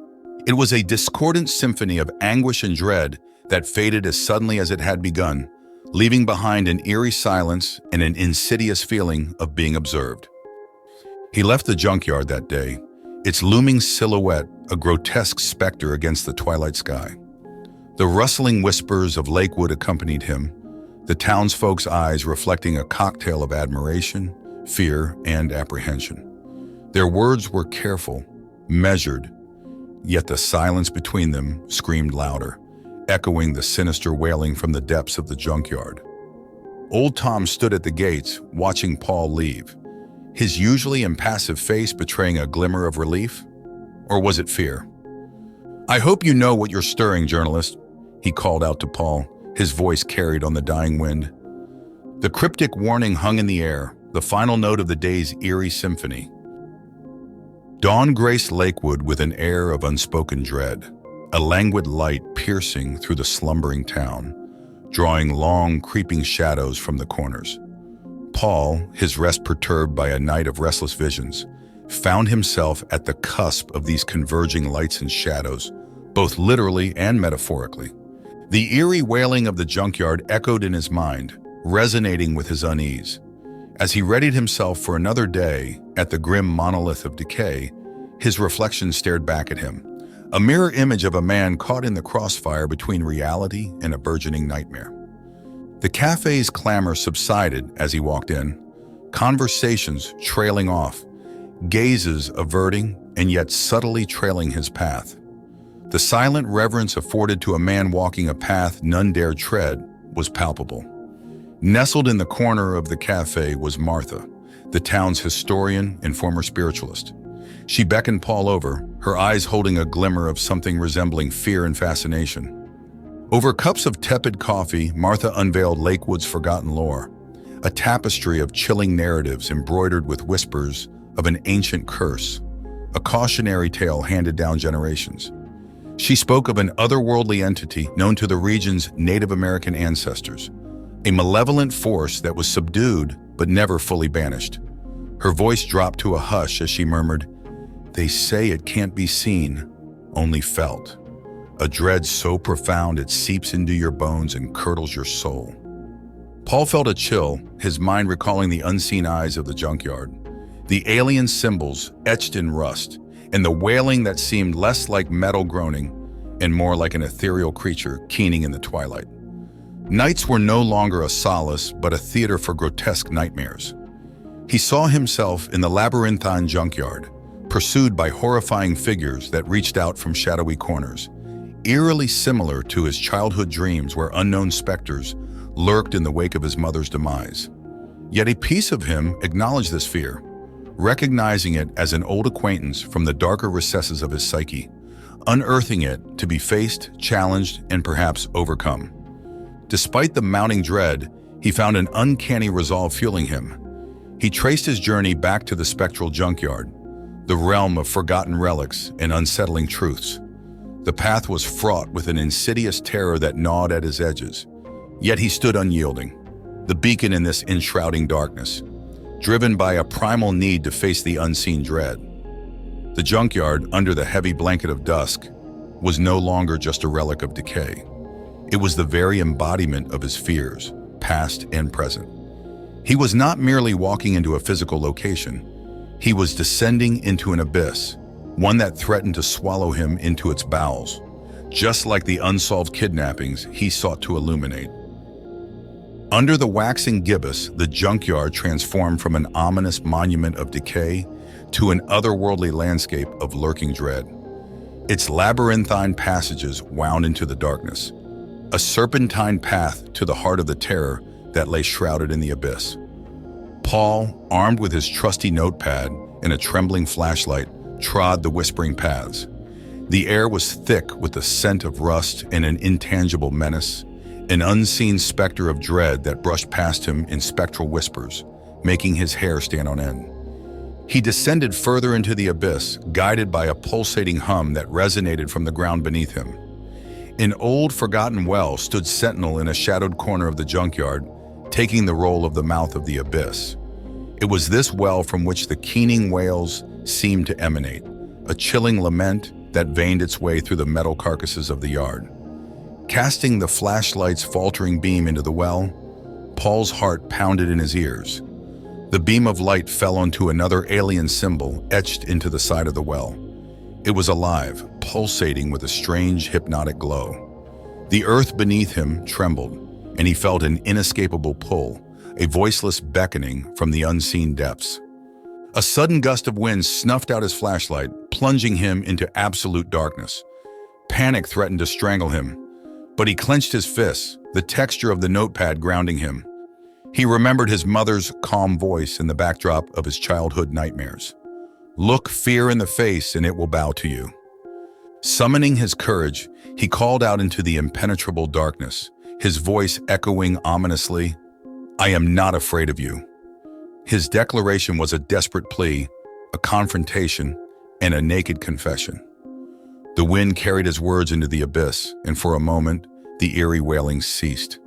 It was a discordant symphony of anguish and dread that faded as suddenly as it had begun, leaving behind an eerie silence and an insidious feeling of being observed. He left the junkyard that day, its looming silhouette a grotesque specter against the twilight sky. The rustling whispers of Lakewood accompanied him, the townsfolk's eyes reflecting a cocktail of admiration, fear, and apprehension. Their words were careful, measured, yet the silence between them screamed louder, echoing the sinister wailing from the depths of the junkyard. Old Tom stood at the gates, watching Paul leave, his usually impassive face betraying a glimmer of relief. Or was it fear? "I hope you know what you're stirring, journalist," he called out to Paul, his voice carried on the dying wind. The cryptic warning hung in the air, the final note of the day's eerie symphony. Dawn graced Lakewood with an air of unspoken dread, a languid light piercing through the slumbering town, drawing long, creeping shadows from the corners. Paul, his rest perturbed by a night of restless visions, found himself at the cusp of these converging lights and shadows, both literally and metaphorically. The eerie wailing of the junkyard echoed in his mind, resonating with his unease. As he readied himself for another day at the grim monolith of decay, his reflection stared back at him, a mirror image of a man caught in the crossfire between reality and a burgeoning nightmare. The cafe's clamor subsided as he walked in, conversations trailing off, gazes averting and yet subtly trailing his path. The silent reverence afforded to a man walking a path none dared tread was palpable. Nestled in the corner of the cafe was Martha, the town's historian and former spiritualist. She beckoned Paul over, her eyes holding a glimmer of something resembling fear and fascination. Over cups of tepid coffee, Martha unveiled Lakewood's forgotten lore, a tapestry of chilling narratives embroidered with whispers of an ancient curse, a cautionary tale handed down generations. She spoke of an otherworldly entity known to the region's Native American ancestors, a malevolent force that was subdued but never fully banished. Her voice dropped to a hush as she murmured, "They say it can't be seen, only felt. A dread so profound it seeps into your bones and curdles your soul." Paul felt a chill, his mind recalling the unseen eyes of the junkyard, the alien symbols etched in rust, and the wailing that seemed less like metal groaning and more like an ethereal creature keening in the twilight. Nights were no longer a solace, but a theater for grotesque nightmares. He saw himself in the labyrinthine junkyard, pursued by horrifying figures that reached out from shadowy corners, eerily similar to his childhood dreams where unknown specters lurked in the wake of his mother's demise. Yet a piece of him acknowledged this fear, recognizing it as an old acquaintance from the darker recesses of his psyche, unearthing it to be faced, challenged, and perhaps overcome. Despite the mounting dread, he found an uncanny resolve fueling him. He traced his journey back to the spectral junkyard, the realm of forgotten relics and unsettling truths. The path was fraught with an insidious terror that gnawed at his edges, yet he stood unyielding, the beacon in this enshrouding darkness, driven by a primal need to face the unseen dread. The junkyard, under the heavy blanket of dusk, was no longer just a relic of decay. It was the very embodiment of his fears, past and present. He was not merely walking into a physical location. He was descending into an abyss, one that threatened to swallow him into its bowels, just like the unsolved kidnappings he sought to illuminate. Under the waxing gibbous, the junkyard transformed from an ominous monument of decay to an otherworldly landscape of lurking dread. Its labyrinthine passages wound into the darkness, a serpentine path to the heart of the terror that lay shrouded in the abyss. Paul, armed with his trusty notepad and a trembling flashlight, trod the whispering paths. The air was thick with the scent of rust and an intangible menace, an unseen specter of dread that brushed past him in spectral whispers, making his hair stand on end. He descended further into the abyss, guided by a pulsating hum that resonated from the ground beneath him. An old, forgotten well stood sentinel in a shadowed corner of the junkyard, taking the role of the mouth of the abyss. It was this well from which the keening wails seemed to emanate, a chilling lament that veined its way through the metal carcasses of the yard. Casting the flashlight's faltering beam into the well, Paul's heart pounded in his ears. The beam of light fell onto another alien symbol etched into the side of the well. It was alive, pulsating with a strange, hypnotic glow. The earth beneath him trembled, and he felt an inescapable pull, a voiceless beckoning from the unseen depths. A sudden gust of wind snuffed out his flashlight, plunging him into absolute darkness. Panic threatened to strangle him, but he clenched his fists, the texture of the notepad grounding him. He remembered his mother's calm voice in the backdrop of his childhood nightmares. "Look fear in the face and it will bow to you." Summoning his courage, he called out into the impenetrable darkness, his voice echoing ominously, "I am not afraid of you." His declaration was a desperate plea, a confrontation, and a naked confession. The wind carried his words into the abyss, and for a moment, the eerie wailing ceased.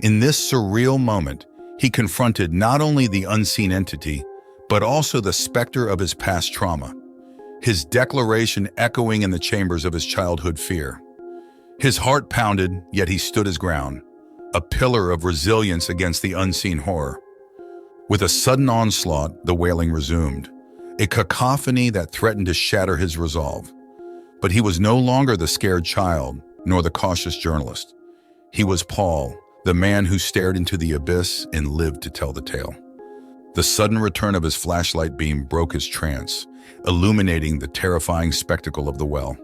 In this surreal moment, he confronted not only the unseen entity, but also the specter of his past trauma, his declaration echoing in the chambers of his childhood fear. His heart pounded, yet he stood his ground, a pillar of resilience against the unseen horror. With a sudden onslaught, the wailing resumed, a cacophony that threatened to shatter his resolve. But he was no longer the scared child, nor the cautious journalist. He was Paul, the man who stared into the abyss and lived to tell the tale. The sudden return of his flashlight beam broke his trance, illuminating the terrifying spectacle of the well.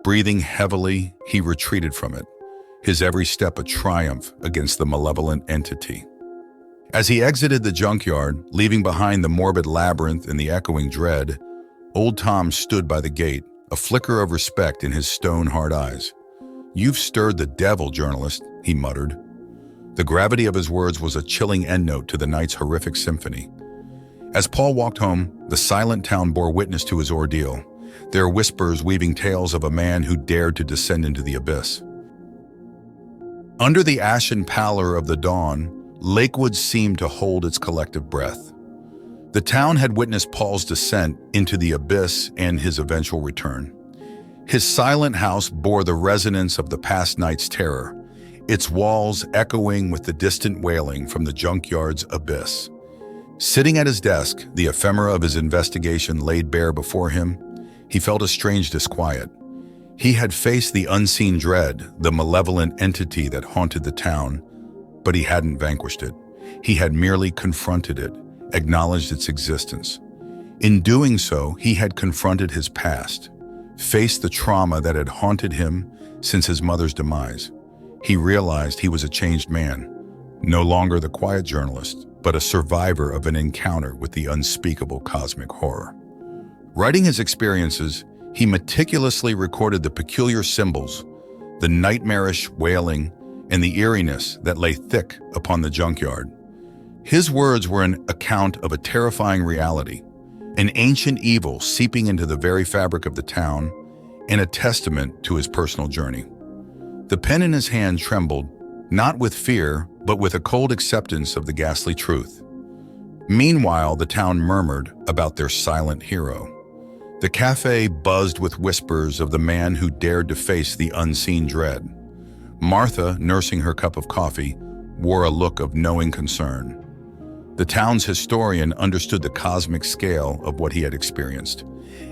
Breathing heavily, he retreated from it, his every step a triumph against the malevolent entity. As he exited the junkyard, leaving behind the morbid labyrinth and the echoing dread, old Tom stood by the gate, a flicker of respect in his stone-hard eyes. "You've stirred the devil, journalist," he muttered. The gravity of his words was a chilling endnote to the night's horrific symphony. As Paul walked home, the silent town bore witness to his ordeal, their whispers weaving tales of a man who dared to descend into the abyss. Under the ashen pallor of the dawn, Lakewood seemed to hold its collective breath. The town had witnessed Paul's descent into the abyss and his eventual return. His silent house bore the resonance of the past night's terror, its walls echoing with the distant wailing from the junkyard's abyss. Sitting at his desk, the ephemera of his investigation laid bare before him, he felt a strange disquiet. He had faced the unseen dread, the malevolent entity that haunted the town, but he hadn't vanquished it. He had merely confronted it, acknowledged its existence. In doing so, he had confronted his past, faced the trauma that had haunted him since his mother's demise. He realized he was a changed man, no longer the quiet journalist, but a survivor of an encounter with the unspeakable cosmic horror. Writing his experiences, he meticulously recorded the peculiar symbols, the nightmarish wailing, and the eeriness that lay thick upon the junkyard. His words were an account of a terrifying reality, an ancient evil seeping into the very fabric of the town, and a testament to his personal journey. The pen in his hand trembled, not with fear, but with a cold acceptance of the ghastly truth. Meanwhile, the town murmured about their silent hero. The cafe buzzed with whispers of the man who dared to face the unseen dread. Martha, nursing her cup of coffee, wore a look of knowing concern. The town's historian understood the cosmic scale of what he had experienced,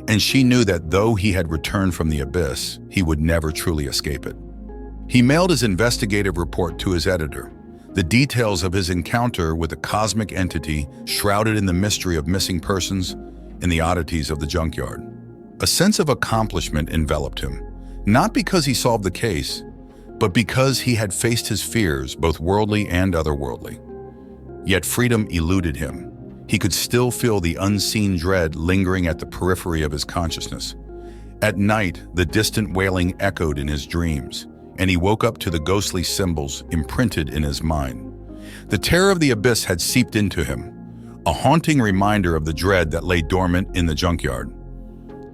and she knew that though he had returned from the abyss, he would never truly escape it. He mailed his investigative report to his editor, the details of his encounter with a cosmic entity shrouded in the mystery of missing persons and the oddities of the junkyard. A sense of accomplishment enveloped him, not because he solved the case, but because he had faced his fears, both worldly and otherworldly. Yet freedom eluded him. He could still feel the unseen dread lingering at the periphery of his consciousness. At night, the distant wailing echoed in his dreams, and he woke up to the ghostly symbols imprinted in his mind. The terror of the abyss had seeped into him, a haunting reminder of the dread that lay dormant in the junkyard.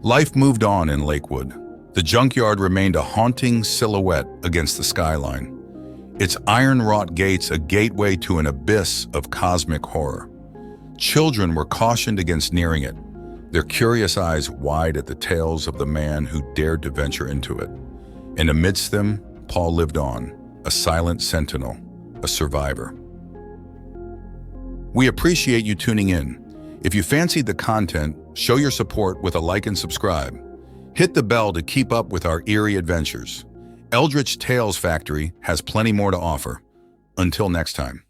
Life moved on in Lakewood. The junkyard remained a haunting silhouette against the skyline, its iron-wrought gates a gateway to an abyss of cosmic horror. Children were cautioned against nearing it, their curious eyes wide at the tales of the man who dared to venture into it. And amidst them, Paul lived on, a silent sentinel, a survivor. We appreciate you tuning in. If you fancied the content, show your support with a like and subscribe. Hit the bell to keep up with our eerie adventures. Eldritch Tales Factory has plenty more to offer. Until next time.